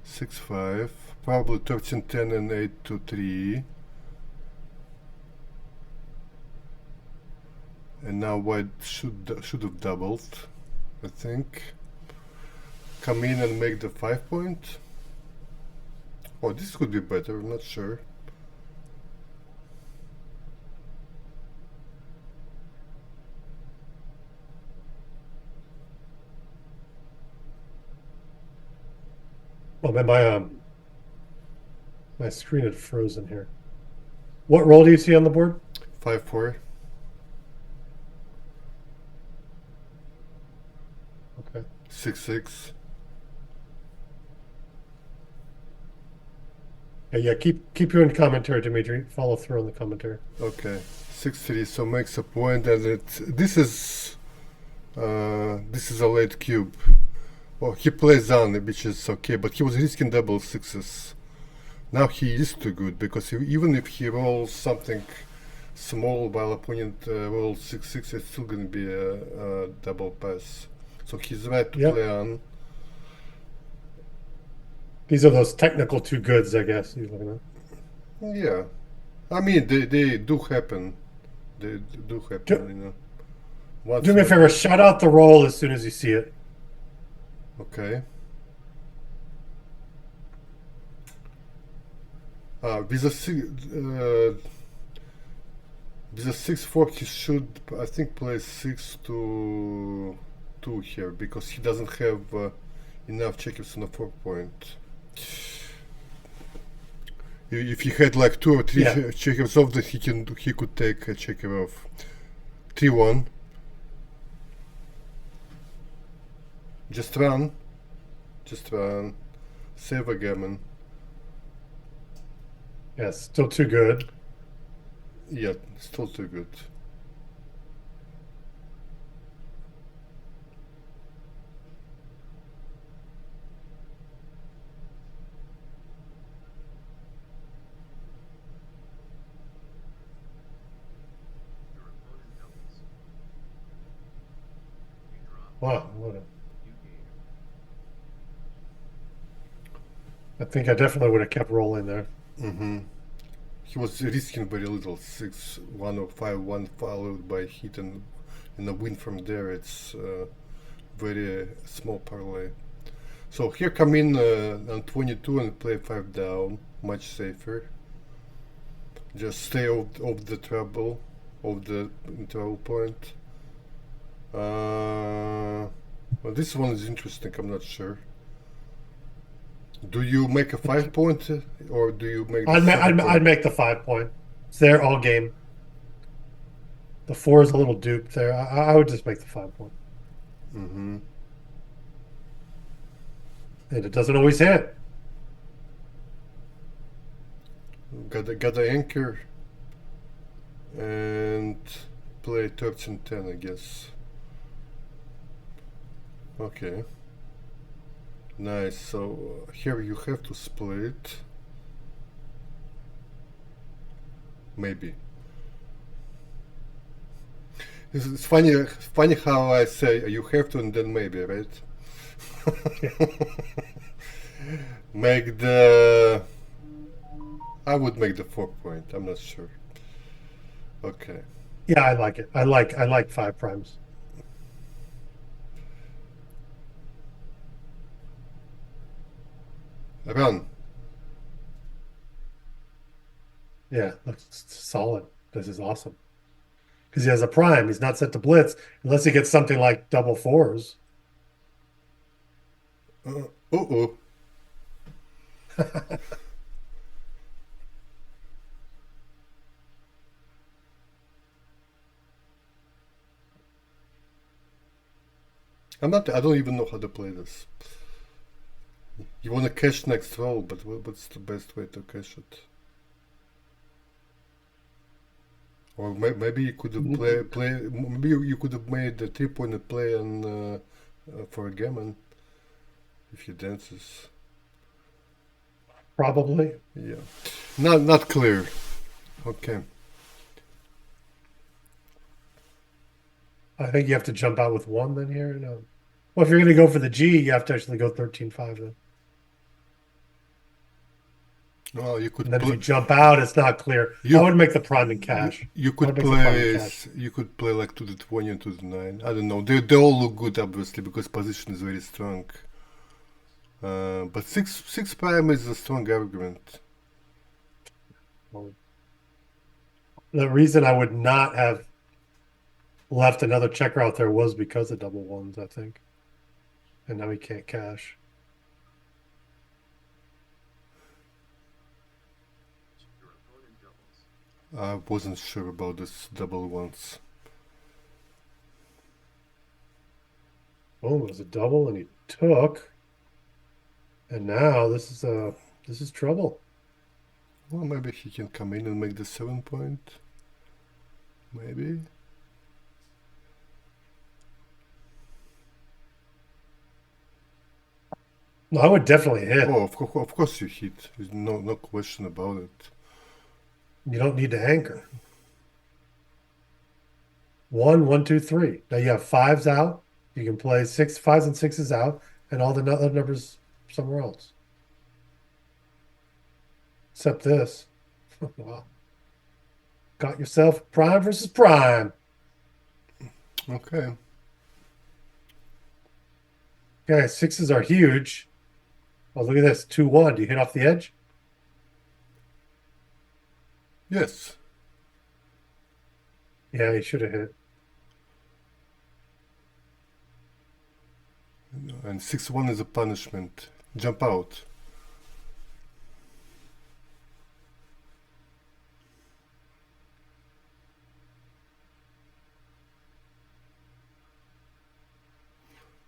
[SPEAKER 2] 6-5, probably 13-10 and 8-3. And now white should have doubled, I think. Come in and make the 5 point. Oh, this could be better, I'm not sure.
[SPEAKER 1] Oh man, my screen had frozen here. What roll do you see on the board?
[SPEAKER 2] 5-4.
[SPEAKER 1] Okay.
[SPEAKER 2] 6-6.
[SPEAKER 1] Yeah, keep your commentary, Dimitri. Follow through on the commentary.
[SPEAKER 2] Okay. 6-3, so makes a point, and this is a late cube. Well, he plays on, which is okay, but he was risking double sixes. Now he is too good, because even if he rolls something small while opponent rolls 6-6, it's still going to be a double pass. So he's right to play on.
[SPEAKER 1] These are those technical two goods, I guess you're looking at.
[SPEAKER 2] Yeah. I mean, they do happen. They do happen,
[SPEAKER 1] Do me a favor, shut out the roll as soon as you see it.
[SPEAKER 2] Okay. With a 6-4, he should, I think, play 6-2 here, because he doesn't have enough checkers on a 4 point. If he had like 2 or 3 checkers off, then he could take a checker off. 3-1. Just run. Save a gammon.
[SPEAKER 1] Yeah, still too good.
[SPEAKER 2] Yeah, still too good.
[SPEAKER 1] Wow, what a I think I definitely would have kept rolling there.
[SPEAKER 2] He was risking very little. 6-1 or 5-1 followed by hit and a win from there. It's very small parlay. So here come in on 22 and play 5 down. Much safer. Just stay off the trouble, of the trouble point. Well, this one is interesting. I'm not sure. Do you make a 5 point or do you make?
[SPEAKER 1] I'd make the 5 point. It's there all game. The 4 is a little duped there. I would just make the 5 point.
[SPEAKER 2] Mm-hmm.
[SPEAKER 1] And it doesn't always hit.
[SPEAKER 2] Got the anchor and play 13-10, I guess. Okay. Nice. So here you have to split. Maybe. It's funny how I say you have to and then maybe, right? Make the. I would make the 4 point. I'm not sure. Okay.
[SPEAKER 1] Yeah, I like it. I like 5 primes.
[SPEAKER 2] Run.
[SPEAKER 1] Yeah, looks solid. This is awesome. Because he has a prime. He's not set to blitz unless he gets something like double 4s.
[SPEAKER 2] Uh-oh. I don't even know how to play this. You want to cash next roll, but what's the best way to cash it? Or maybe you could have maybe you could have made the 3-point play on for a gammon if he dances.
[SPEAKER 1] Probably.
[SPEAKER 2] Yeah, not clear. Okay.
[SPEAKER 1] I think you have to jump out with 1 then here. No. Well, if you're going to go for the G, you have to actually go 13-5 then.
[SPEAKER 2] Well, you could.
[SPEAKER 1] And then if you jump out, it's not clear. I would make the prime in cash.
[SPEAKER 2] You could play. You could play like to the 20 and to the 9. I don't know. They all look good, obviously, because position is very strong. But six prime is a strong argument.
[SPEAKER 1] The reason I would not have left another checker out there was because of double 1s, I think. And now he can't cash.
[SPEAKER 2] I wasn't sure about this double 1s.
[SPEAKER 1] Oh, it was a double and he took. And now this is trouble.
[SPEAKER 2] Well, maybe he can come in and make the 7 point. Maybe.
[SPEAKER 1] No, I would definitely hit.
[SPEAKER 2] Oh, of course you hit. There's no question about it.
[SPEAKER 1] You don't need to anchor. 1, 1, 2, 3. Now you have 5s out. You can play 5s and 6s out, and all the other numbers somewhere else. Except this. Wow. Got yourself prime versus prime.
[SPEAKER 2] Okay.
[SPEAKER 1] Okay, 6s are huge. Oh, look at this. 2-1. Do you hit off the edge?
[SPEAKER 2] Yes.
[SPEAKER 1] Yeah, he should have hit.
[SPEAKER 2] And 6-1 is a punishment. Jump out.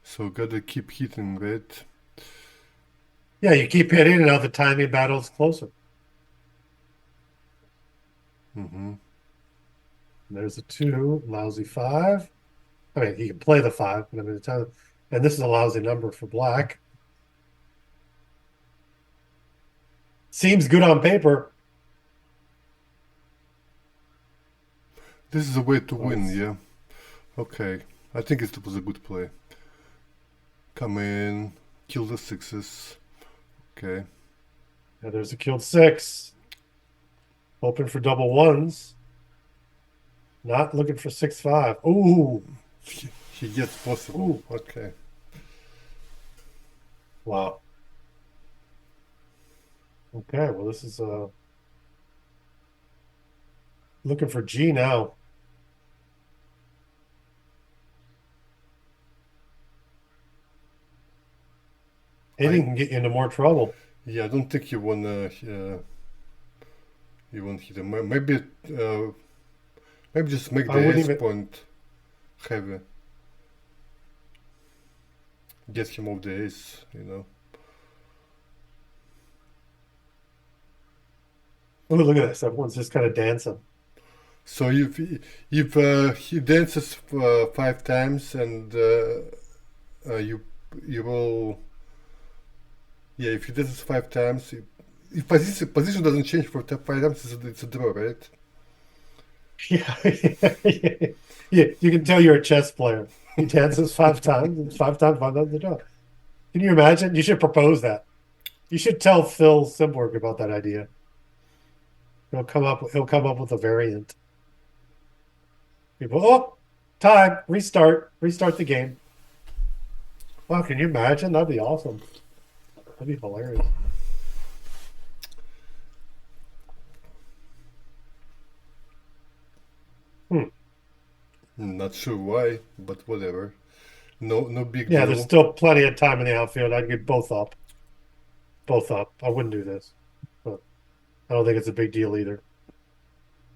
[SPEAKER 2] So gotta keep hitting, right?
[SPEAKER 1] Yeah, you keep hitting, and now the timing battle's closer.
[SPEAKER 2] Mm-hmm.
[SPEAKER 1] There's a 2, lousy 5. I mean, he can play the 5, but I mean, and this is a lousy number for black. Seems good on paper.
[SPEAKER 2] This is a way to win, yeah. Okay. I think it was a good play. Come in, kill the 6s. Okay.
[SPEAKER 1] And there's a killed 6. Hoping for double ones. Not looking for 6-5. Ooh.
[SPEAKER 2] He gets possible.
[SPEAKER 1] Ooh.
[SPEAKER 2] Okay.
[SPEAKER 1] Wow. Okay, well, this is looking for G now. Hitting can get you into more trouble.
[SPEAKER 2] Yeah, I don't think you wanna hit him. Maybe just make
[SPEAKER 1] I
[SPEAKER 2] the
[SPEAKER 1] wouldn't
[SPEAKER 2] ace
[SPEAKER 1] even.
[SPEAKER 2] point heavy. Get him off the ace, you know.
[SPEAKER 1] Oh, look at this. Everyone's just kind of dancing.
[SPEAKER 2] So if he dances 5 times and you will, yeah, if he dances 5 times, if position doesn't change for 5 times, it's a draw, right?
[SPEAKER 1] Yeah, yeah. You can tell you're a chess player. He dances 5 times. It's 5 times, 5 times the draw. Can you imagine? You should propose that. You should tell Phil Simborg about that idea. He'll come up with a variant. People, oh, time, restart the game. Wow, can you imagine? That'd be awesome. That'd be hilarious.
[SPEAKER 2] Not sure why, but whatever. No big
[SPEAKER 1] Yeah, there's
[SPEAKER 2] deal.
[SPEAKER 1] still plenty of time in the outfield. I'd get both up. Both up. I wouldn't do this. But I don't think it's a big deal either.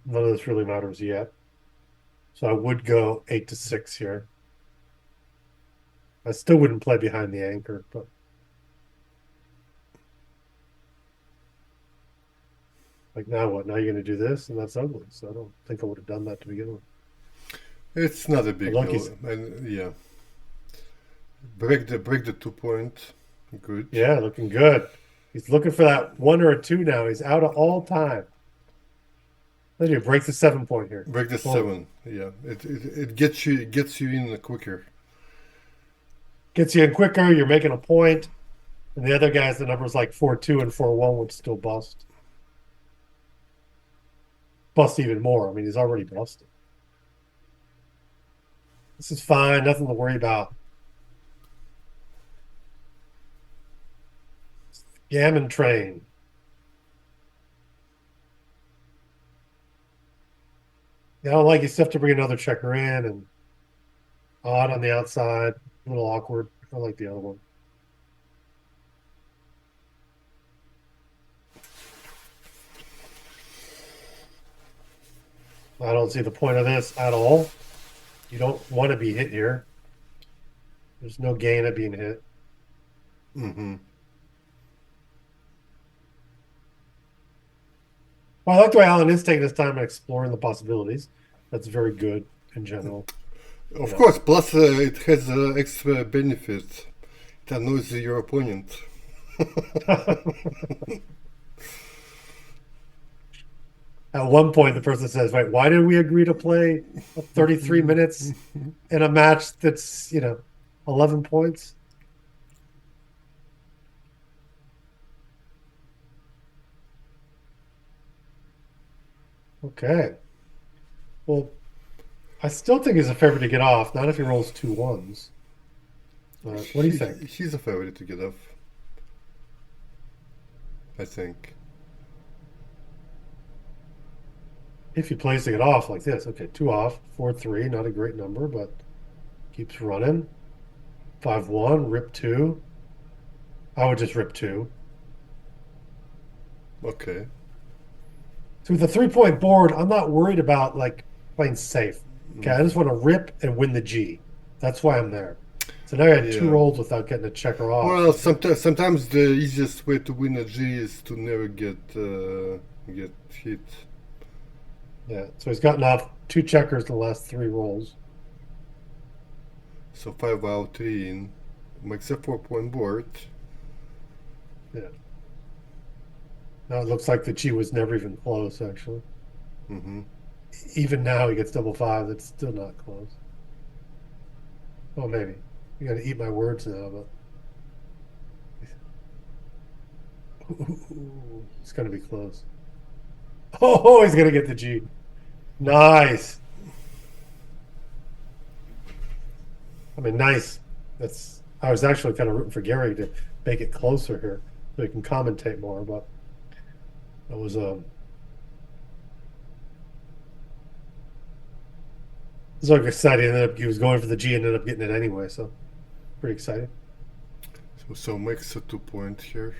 [SPEAKER 1] None of this really matters yet. So I would go 8-6 here. I still wouldn't play behind the anchor, but like now what? Now you're gonna do this, and that's ugly. So I don't think I would have done that to begin with.
[SPEAKER 2] It's not a big
[SPEAKER 1] But
[SPEAKER 2] deal, and yeah, break the 2 point. Good.
[SPEAKER 1] yeah, looking good. He's looking for that 1 or a 2 now. He's out of all time. Then you break the 7 point here.
[SPEAKER 2] Break the
[SPEAKER 1] Whoa.
[SPEAKER 2] 7. Yeah, it gets you in quicker.
[SPEAKER 1] Gets you in quicker. You're making a point, and the other guys, the numbers like 4-2 and 4-1 would still bust. Bust even more. I mean, he's already busted. This is fine. Nothing to worry about. Gammon train. Yeah, I don't like you still have to bring another checker in and odd on the outside. A little awkward. I like the other one. I don't see the point of this at all. You don't want to be hit here. There's no gain of being hit.
[SPEAKER 2] Mm-hmm.
[SPEAKER 1] Well, I like the way Alan is taking his time and exploring the possibilities. That's very good in general.
[SPEAKER 2] Of course, plus it has extra benefit. It annoys your opponent.
[SPEAKER 1] At one point, the person says, "Wait, why did we agree to play 33 minutes in a match that's 11 points?" Okay. Well, I still think he's a favorite to get off. Not if he rolls 2 1s. What do you think?
[SPEAKER 2] He's a favorite to get off. I think.
[SPEAKER 1] If he plays to get off like this, okay, 2 off, 4-3, not a great number, but keeps running. 5-1, rip 2. I would just rip 2.
[SPEAKER 2] Okay.
[SPEAKER 1] So with a 3-point board, I'm not worried about like playing safe. Okay, I just want to rip and win the G. That's why I'm there. So now I had 2 rolls without getting a checker off.
[SPEAKER 2] Well, sometimes the easiest way to win a G is to never get hit.
[SPEAKER 1] Yeah, so he's gotten off 2 checkers in the last 3 rolls.
[SPEAKER 2] So 5 out, 3 in. Makes a 4-point board.
[SPEAKER 1] Yeah. Now it looks like the G was never even close, actually.
[SPEAKER 2] Mm-hmm.
[SPEAKER 1] Even now he gets double 5. It's still not close. Oh, maybe. You got to eat my words now, but Ooh, it's going to be close. Oh, he's going to get the G. Nice. I mean, nice. That's. I was actually kind of rooting for Gary to make it closer here so he can commentate more, but that was it was like exciting. He was going for the G and ended up getting it anyway, so pretty exciting.
[SPEAKER 2] So makes a 2-point here.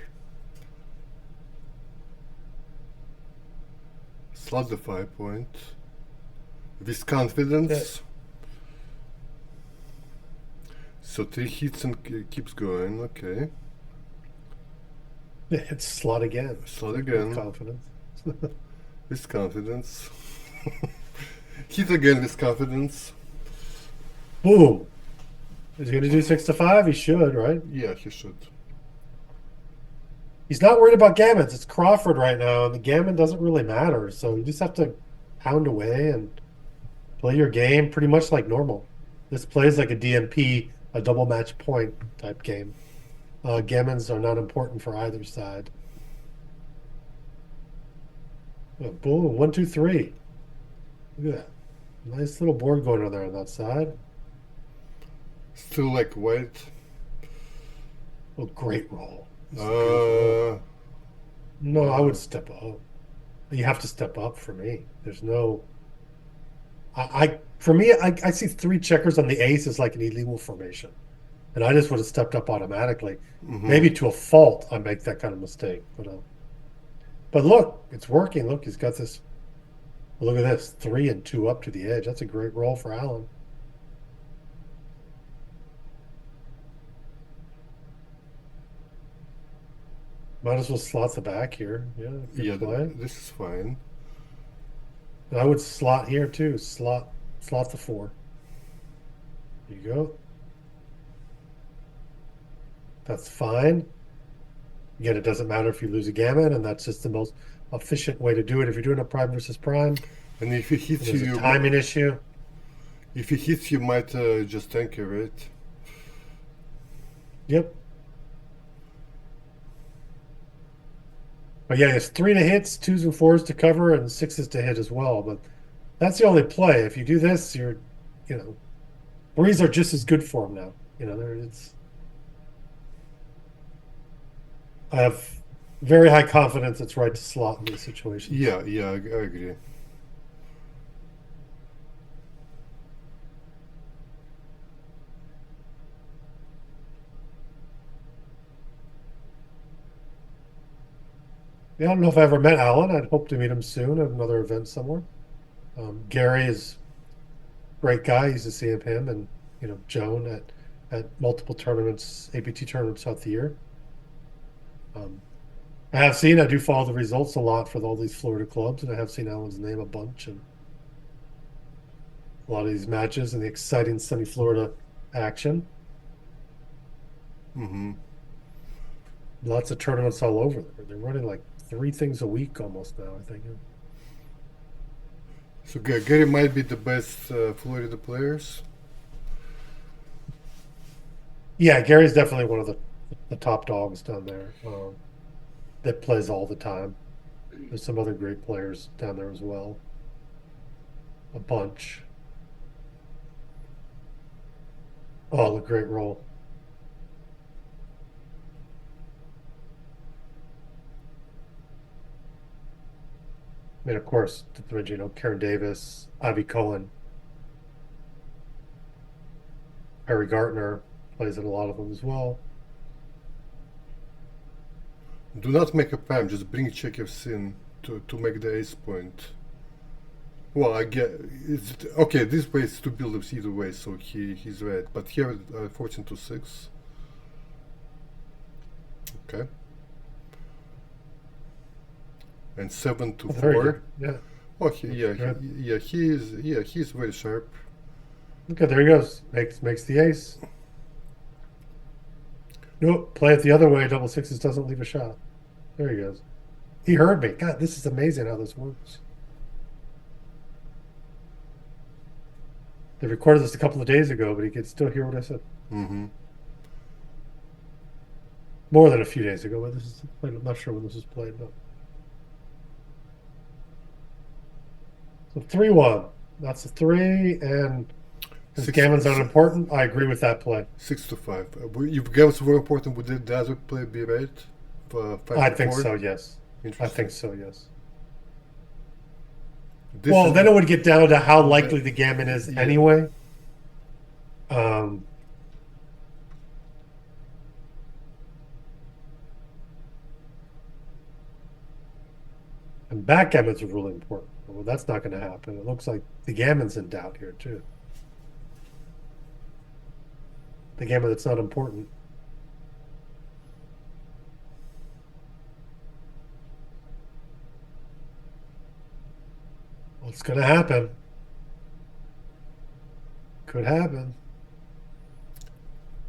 [SPEAKER 2] Slot the 5-point. With confidence. So 3 hits and keeps going. Okay.
[SPEAKER 1] It's slot again.
[SPEAKER 2] Slot again.
[SPEAKER 1] With confidence.
[SPEAKER 2] With confidence. Hit again with confidence.
[SPEAKER 1] Boom. Is he going to do 6 to 5? He should, right?
[SPEAKER 2] Yeah, he should.
[SPEAKER 1] He's not worried about gammons. It's Crawford right now, and the gammon doesn't really matter. So you just have to pound away and play your game pretty much like normal. This plays like a DMP, a double match point type game. Gammons are not important for either side. Oh, boom, 1, 2, 3. Look at that. Nice little board going on there on that side.
[SPEAKER 2] Still like white.
[SPEAKER 1] Oh, great roll. No, I would step up. You have to step up for me. There's no. For me, I see 3 checkers on the ace as like an illegal formation, and I just would have stepped up automatically. Maybe to a fault, I make that kind of mistake. But look, it's working. Look, he's got this. Look at this, 3 and 2 up to the edge. That's a great roll for Allen. Might as well slot the back here. Yeah,
[SPEAKER 2] This is fine.
[SPEAKER 1] And I would slot here too. Slot the 4. There you go. That's fine. Again, it doesn't matter if you lose a gammon, and that's just the most efficient way to do it. If you're doing a prime versus prime,
[SPEAKER 2] and if he hits
[SPEAKER 1] there's a timing issue.
[SPEAKER 2] If he hits, you might just tank it, right?
[SPEAKER 1] Yep. But yeah, it's 3 to hits, 2s and 4s to cover, and 6s to hit as well. But that's the only play. If you do this, you're, 3s are just as good for him now. I have very high confidence it's right to slot in these situations.
[SPEAKER 2] Yeah, I agree.
[SPEAKER 1] Yeah, I don't know if I ever met Alan. I'd hope to meet him soon at another event somewhere. Gary is a great guy. I used to see him and Joan at multiple tournaments, APT tournaments throughout the year. I do follow the results a lot for all these Florida clubs, and I have seen Alan's name a bunch and a lot of these matches and the exciting sunny Florida action. Lots of tournaments all over there. They're running like 3 things a week almost now, I think.
[SPEAKER 2] So Gary might be the best Florida players.
[SPEAKER 1] Yeah, Gary's definitely one of the top dogs down there that plays all the time. There's some other great players down there as well. A bunch. Oh, a great roll. I mean, of course, Karen Davis, Ivy Cohen, Harry Gartner plays in a lot of them as well.
[SPEAKER 2] Do not make a prime, just bring checkers in to make the ace point. Well, I get okay. This way is 2 build-ups either way, so he's right. But here, 14 to 6. Okay. And 7 to 4.
[SPEAKER 1] Yeah.
[SPEAKER 2] Oh, he's very sharp.
[SPEAKER 1] Okay, there he goes. Makes the ace. Nope, play it the other way. Double 6s doesn't leave a shot. There he goes. He heard me. God, this is amazing how this works. They recorded this a couple of days ago, but he could still hear what I said. more than a few days ago. But this is played. I'm not sure when this was played. But so 3-1. That's a three, and since Gammon's not important, I agree with that play.
[SPEAKER 2] 6-5. If games were important, would the other play be right?
[SPEAKER 1] I think
[SPEAKER 2] 5-4?
[SPEAKER 1] so. Yes. I
[SPEAKER 2] Interesting.
[SPEAKER 1] think so. Yes.
[SPEAKER 2] This
[SPEAKER 1] Well,
[SPEAKER 2] is
[SPEAKER 1] then it would get down to how likely the gammon is
[SPEAKER 2] Yeah.
[SPEAKER 1] anyway. Um, and backgammon's really important. Well, that's not going to happen. It looks like the gammon's in doubt here too. The gammon that's not important. What's going to happen? Could happen.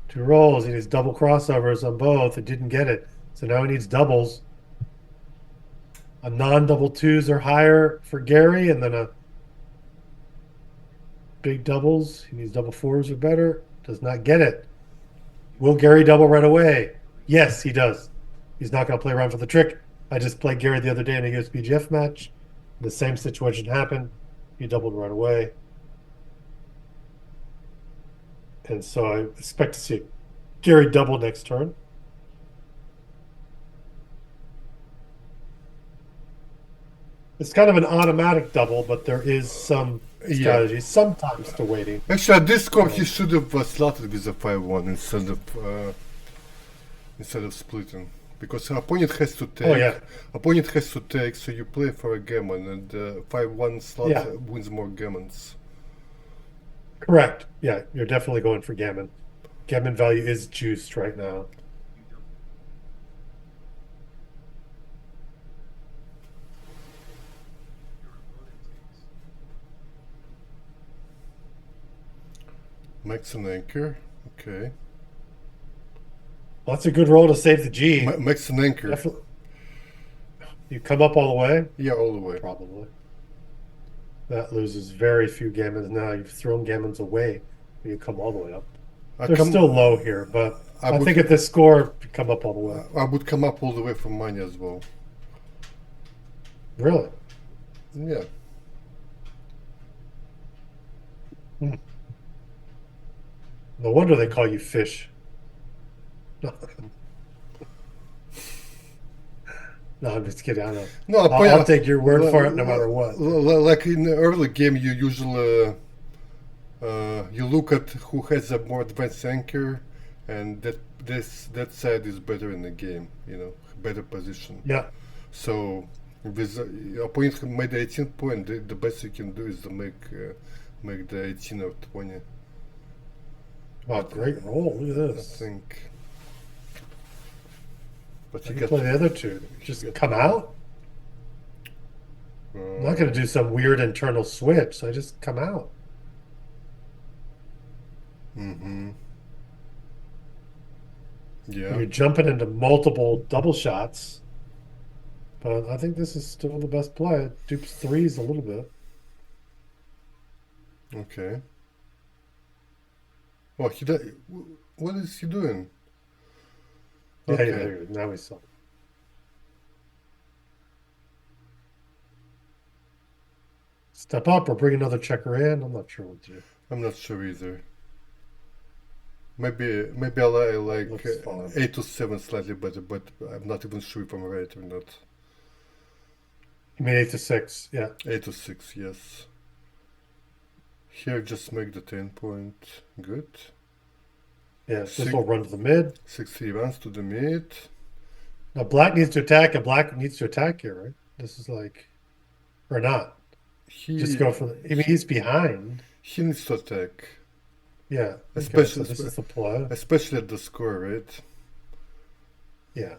[SPEAKER 1] Two rolls. He needs double crossovers on both. It didn't get it. So now he needs doubles. A non-double twos or higher for Gary, and then a big doubles. He needs double fours or better. Does not get it. Will Gary double right away? Yes, he does. He's not going to play around for the trick. I just played Gary the other day in a USBGF match. The same situation happened. He doubled right away. And so I expect to see Gary double next turn. It's kind of an automatic double, but there is some strategy sometimes to waiting.
[SPEAKER 2] Actually, at this score, he should have slotted with a 5-1 instead of splitting, because opponent has to take.
[SPEAKER 1] Oh, yeah.
[SPEAKER 2] Opponent has to take, so you play for a gammon, and 5-1 slot wins more gammons.
[SPEAKER 1] Correct. Yeah, you're definitely going for gammon. Gammon value is juiced right now.
[SPEAKER 2] Makes an anchor. Okay.
[SPEAKER 1] Well, that's a good roll to save the G.
[SPEAKER 2] Makes an anchor.
[SPEAKER 1] Definitely. You come up all the way?
[SPEAKER 2] Yeah, all the way.
[SPEAKER 1] Probably. That loses very few gammons now. You've thrown gammons away when you come all the way up. They're still low here, but I think at this score, you come up all the way.
[SPEAKER 2] I would come up all the way from money as well.
[SPEAKER 1] Really?
[SPEAKER 2] Yeah.
[SPEAKER 1] No wonder they call you fish. No, I'm just kidding. I know.
[SPEAKER 2] No,
[SPEAKER 1] I'll take your word for it no matter what.
[SPEAKER 2] Like in the early game, you usually you look at who has a more advanced anchor, and that side is better in the game. You know, better position.
[SPEAKER 1] Yeah.
[SPEAKER 2] So with opponent who made 18 point, the best you can do is to make the 18 or 20.
[SPEAKER 1] Wow, great roll. Look at this.
[SPEAKER 2] I think. But
[SPEAKER 1] You can play the other two. Just come out. I'm not going to do some weird internal switch. So I just come out.
[SPEAKER 2] Mm-hmm. Yeah.
[SPEAKER 1] You're jumping into multiple double shots. But I think this is still the best play. It dupes threes a little bit.
[SPEAKER 2] Okay. Oh, what is he doing?
[SPEAKER 1] Yeah,
[SPEAKER 2] Okay.
[SPEAKER 1] there you go. Now we saw. Step up or bring another checker in. I'm not sure what to do.
[SPEAKER 2] I'm not sure either. Maybe I like
[SPEAKER 1] Looks fine.
[SPEAKER 2] 8 to 7 slightly better, but I'm not even sure if I'm right or not.
[SPEAKER 1] You mean 8 to 6? Yeah.
[SPEAKER 2] 8 to 6, yes. Here, just make the 10 point. Good.
[SPEAKER 1] Yeah, this will run to the mid.
[SPEAKER 2] 6-3 runs to the mid.
[SPEAKER 1] Now black needs to attack, and black needs to attack here, right? This is like, or not. Just go for the. I mean, he's behind.
[SPEAKER 2] He needs to attack.
[SPEAKER 1] Yeah.
[SPEAKER 2] Especially,
[SPEAKER 1] so this is the play.
[SPEAKER 2] especially at the score, right?
[SPEAKER 1] Yeah.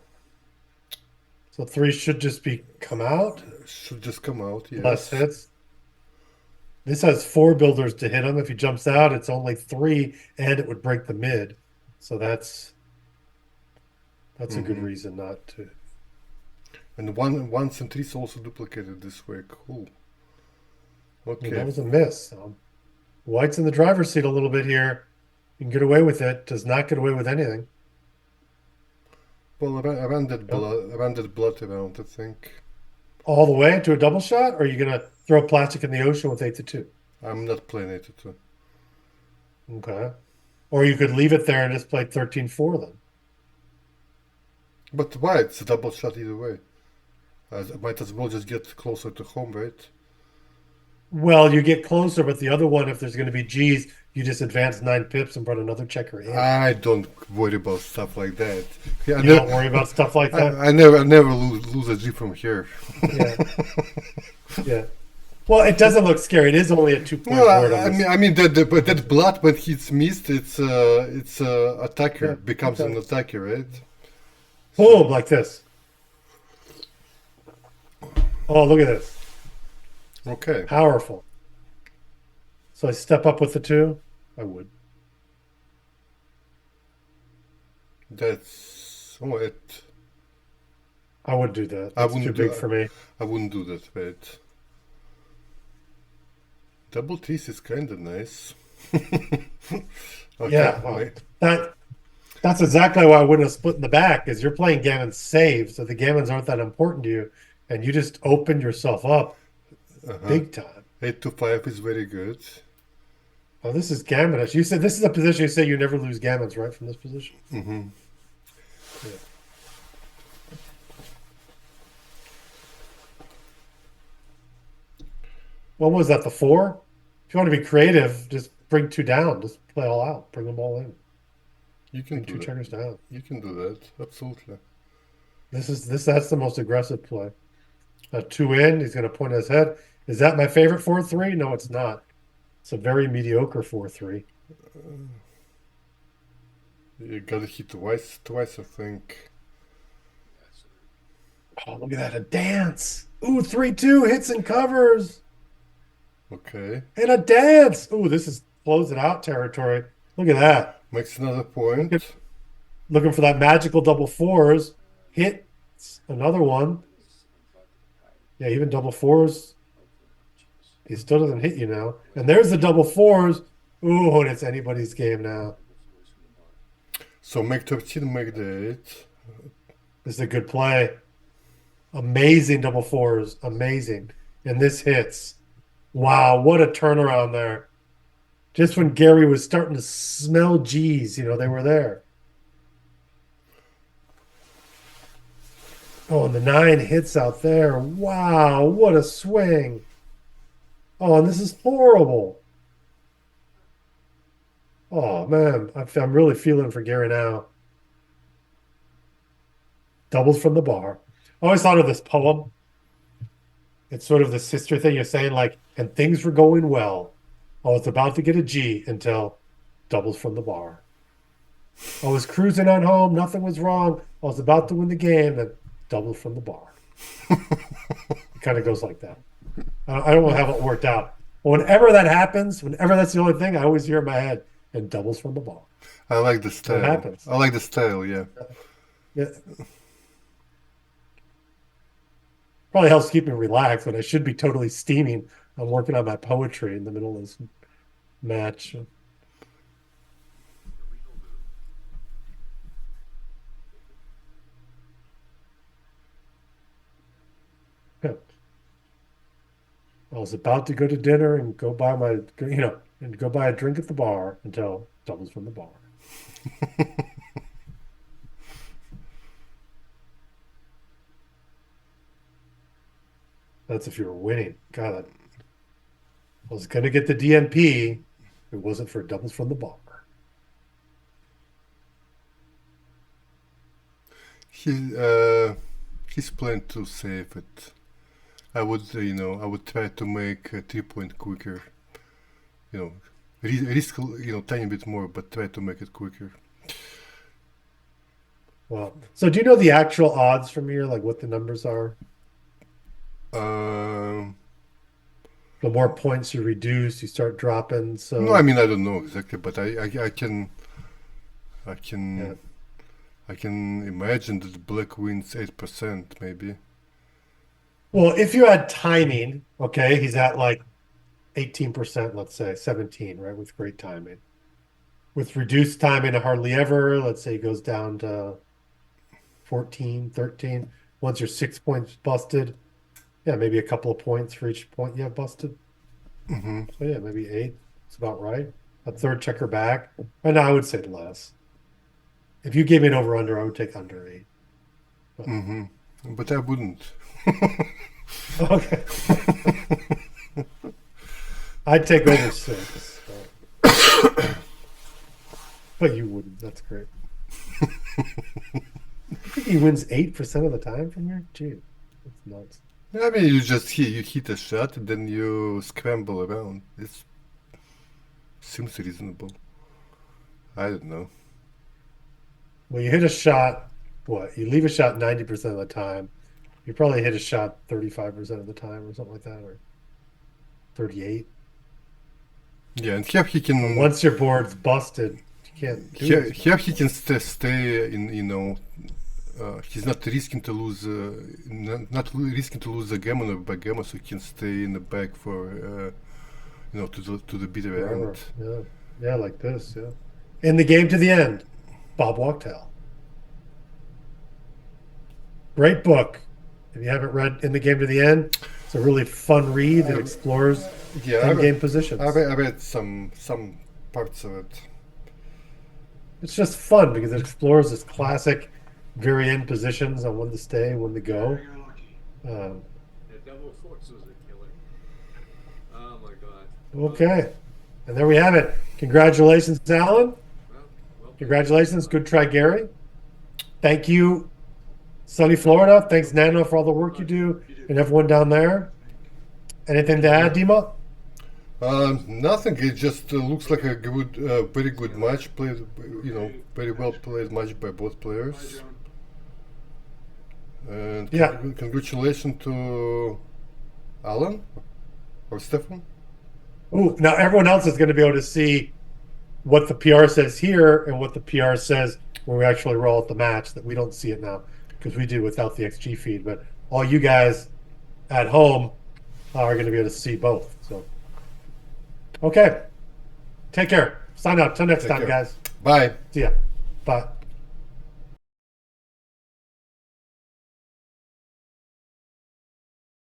[SPEAKER 1] So three should just be come out.
[SPEAKER 2] Should just come out, yes.
[SPEAKER 1] Less hits. This has 4 builders to hit him. If he jumps out, it's only 3, and it would break the mid. So that's a good reason not to.
[SPEAKER 2] And ones and threes also duplicated this way. Cool. Okay.
[SPEAKER 1] That was a miss. White's in the driver's seat a little bit here. You can get away with it. Does not get away with anything.
[SPEAKER 2] Well, around that
[SPEAKER 1] Yep.
[SPEAKER 2] blood amount, I think.
[SPEAKER 1] All the way to a double shot, or are you gonna throw plastic in the ocean with 8 to 2?
[SPEAKER 2] I'm not playing 8 to 2.
[SPEAKER 1] Okay. Or you could leave it there and just play 13-4 then.
[SPEAKER 2] But why? It's a double shot either way. I might as well just get closer to home, right?
[SPEAKER 1] Well, you get closer, but the other one, if there's going to be G's, you just advance 9 pips and put another checker in.
[SPEAKER 2] I don't worry about stuff like that. Yeah,
[SPEAKER 1] You don't worry about stuff like that.
[SPEAKER 2] I never lose a G from here.
[SPEAKER 1] Yeah, yeah. Well, it doesn't look scary. It is only a 2 point
[SPEAKER 2] Well,
[SPEAKER 1] board on this.
[SPEAKER 2] I mean but that blood when it's missed, it's attacker
[SPEAKER 1] Yeah,
[SPEAKER 2] becomes an attacker, right?
[SPEAKER 1] Boom, like this. Oh, look at this.
[SPEAKER 2] Okay,
[SPEAKER 1] Powerful. So I step up with the 2. I would.
[SPEAKER 2] that's it.
[SPEAKER 1] I would do that.
[SPEAKER 2] I
[SPEAKER 1] That's too
[SPEAKER 2] wouldn't do
[SPEAKER 1] big for me.
[SPEAKER 2] I wouldn't do that, right? Double T's is kind of nice. Okay,
[SPEAKER 1] Yeah, well, that that's exactly why I wouldn't have split in the back, is you're playing gammon save, so the gammons aren't that important to you, and you just opened yourself up
[SPEAKER 2] uh-huh.
[SPEAKER 1] big time.
[SPEAKER 2] 8 to 5 is very good.
[SPEAKER 1] Oh, this is gammonish. You said this is a position you say you never lose gammons, right, from this position?
[SPEAKER 2] Mm-hmm.
[SPEAKER 1] Yeah. What was that, the 4? If you want to be creative, just bring 2 down. Just play all out. Bring them all in.
[SPEAKER 2] You can
[SPEAKER 1] Bring
[SPEAKER 2] do
[SPEAKER 1] 2
[SPEAKER 2] that.
[SPEAKER 1] checkers down.
[SPEAKER 2] You can do that. Absolutely.
[SPEAKER 1] That's the most aggressive play. A 2 in, he's going to point his head. Is that my favorite 4-3? No, it's not. It's a very mediocre 4-3.
[SPEAKER 2] You gotta hit twice, I think.
[SPEAKER 1] Oh, look at that. A dance. Ooh, 3-2 hits and covers.
[SPEAKER 2] Okay.
[SPEAKER 1] And a dance. Ooh, this is close it out territory. Look at that.
[SPEAKER 2] Makes another point.
[SPEAKER 1] Looking for that magical double 4s. Hits another one. Yeah, even double 4s. He still doesn't hit you now. And there's the double 4s. Ooh, and it's anybody's game now.
[SPEAKER 2] So make 13, make the 8.
[SPEAKER 1] This is a good play. Amazing double 4s. Amazing. And this hits. Wow, what a turnaround there. Just when Gary was starting to smell G's, they were there. Oh, and the 9 hits out there. Wow, what a swing. Oh, and this is horrible. Oh, man, I'm really feeling for Gary now. Doubles from the bar. I always thought of this poem. It's sort of the sister thing you're saying, like, and things were going well. I was about to get a G until doubles from the bar. I was cruising on home, nothing was wrong. I was about to win the game, and doubles from the bar. It kind of goes like that. I don't have it worked out. But whenever that happens, whenever that's the only thing, I always hear in my head, and doubles from the bar.
[SPEAKER 2] I like the style.
[SPEAKER 1] What happens?
[SPEAKER 2] I like the style, yeah.
[SPEAKER 1] Yeah. Probably helps keep me relaxed when I should be totally steaming. I'm working on my poetry in the middle of this match. Yeah. I was about to go to dinner and go buy and go buy a drink at the bar until doubles from the bar. That's if you were winning. God, I was going to get the DNP. It wasn't for doubles from the bar.
[SPEAKER 2] He's playing to save it. I would try to make a 3 point quicker. Risk tiny bit more, but try to make it quicker.
[SPEAKER 1] Well, so do you know the actual odds from here, like what the numbers are?
[SPEAKER 2] Um,
[SPEAKER 1] The more points you reduce, you start dropping.
[SPEAKER 2] no, I
[SPEAKER 1] So
[SPEAKER 2] mean I don't know exactly, but I can I
[SPEAKER 1] yeah.
[SPEAKER 2] can I can imagine that black wins 8% maybe.
[SPEAKER 1] Well, if you had timing, okay, he's at like 18%, let's say 17, right, with great timing. With reduced timing, hardly ever, let's say he goes down to 14, 13. Once you're 6 points busted, yeah, maybe a couple of points for each point you have busted.
[SPEAKER 2] Mm-hmm.
[SPEAKER 1] So yeah, maybe 8. It's about right. A third checker back. Right now, I would say less. If you gave me an over/under, I would take under 8.
[SPEAKER 2] Mm-hmm. But I wouldn't.
[SPEAKER 1] Okay. I'd take over 6. But you wouldn't. That's great. I think he wins 8% of the time from here. Gee, that's nuts.
[SPEAKER 2] I mean, you just hit a shot and then you scramble around. It seems reasonable. I don't know.
[SPEAKER 1] Well, you hit a shot. What? You leave a shot 90% of the time. You probably hit a shot 35% of the time, or something like that, or 38.
[SPEAKER 2] Yeah, and here he can.
[SPEAKER 1] Once your board's busted, you can't do it.
[SPEAKER 2] Here he can stay in. He's not risking to lose. Not risking to lose the gammon or backgammon, so he can stay in the back for. To the bitter
[SPEAKER 1] Forever.
[SPEAKER 2] end.
[SPEAKER 1] Yeah, like this. Yeah, in the game to the end, Bob Wachtel. Great book. If you haven't read In the Game to the End, it's a really fun read that explores in-game positions.
[SPEAKER 2] I read some parts of it.
[SPEAKER 1] It's just fun because it explores this classic very end positions on when to stay, when to go.
[SPEAKER 3] The double forces are killing. Oh my god.
[SPEAKER 1] Okay. And there we have it. Congratulations, Alan.
[SPEAKER 3] Well,
[SPEAKER 1] Congratulations. Good try, Gary. Thank you, sunny Florida. Thanks, Nano, for all the work you do and everyone down there. Anything to add, Dima?
[SPEAKER 2] Nothing. It just looks like a good, very good match played. Very well played match by both players. And
[SPEAKER 1] Yeah.
[SPEAKER 2] Congratulations to Alan or Steffen.
[SPEAKER 1] Ooh, now everyone else is going to be able to see what the PR says here and what the PR says when we actually roll out the match. That we don't see it now because we do without the XG feed. But all you guys at home are going to be able to see both. So, okay. Take care. Sign out. Till next time,
[SPEAKER 2] care.
[SPEAKER 1] guys.
[SPEAKER 2] Bye.
[SPEAKER 1] See ya. Bye.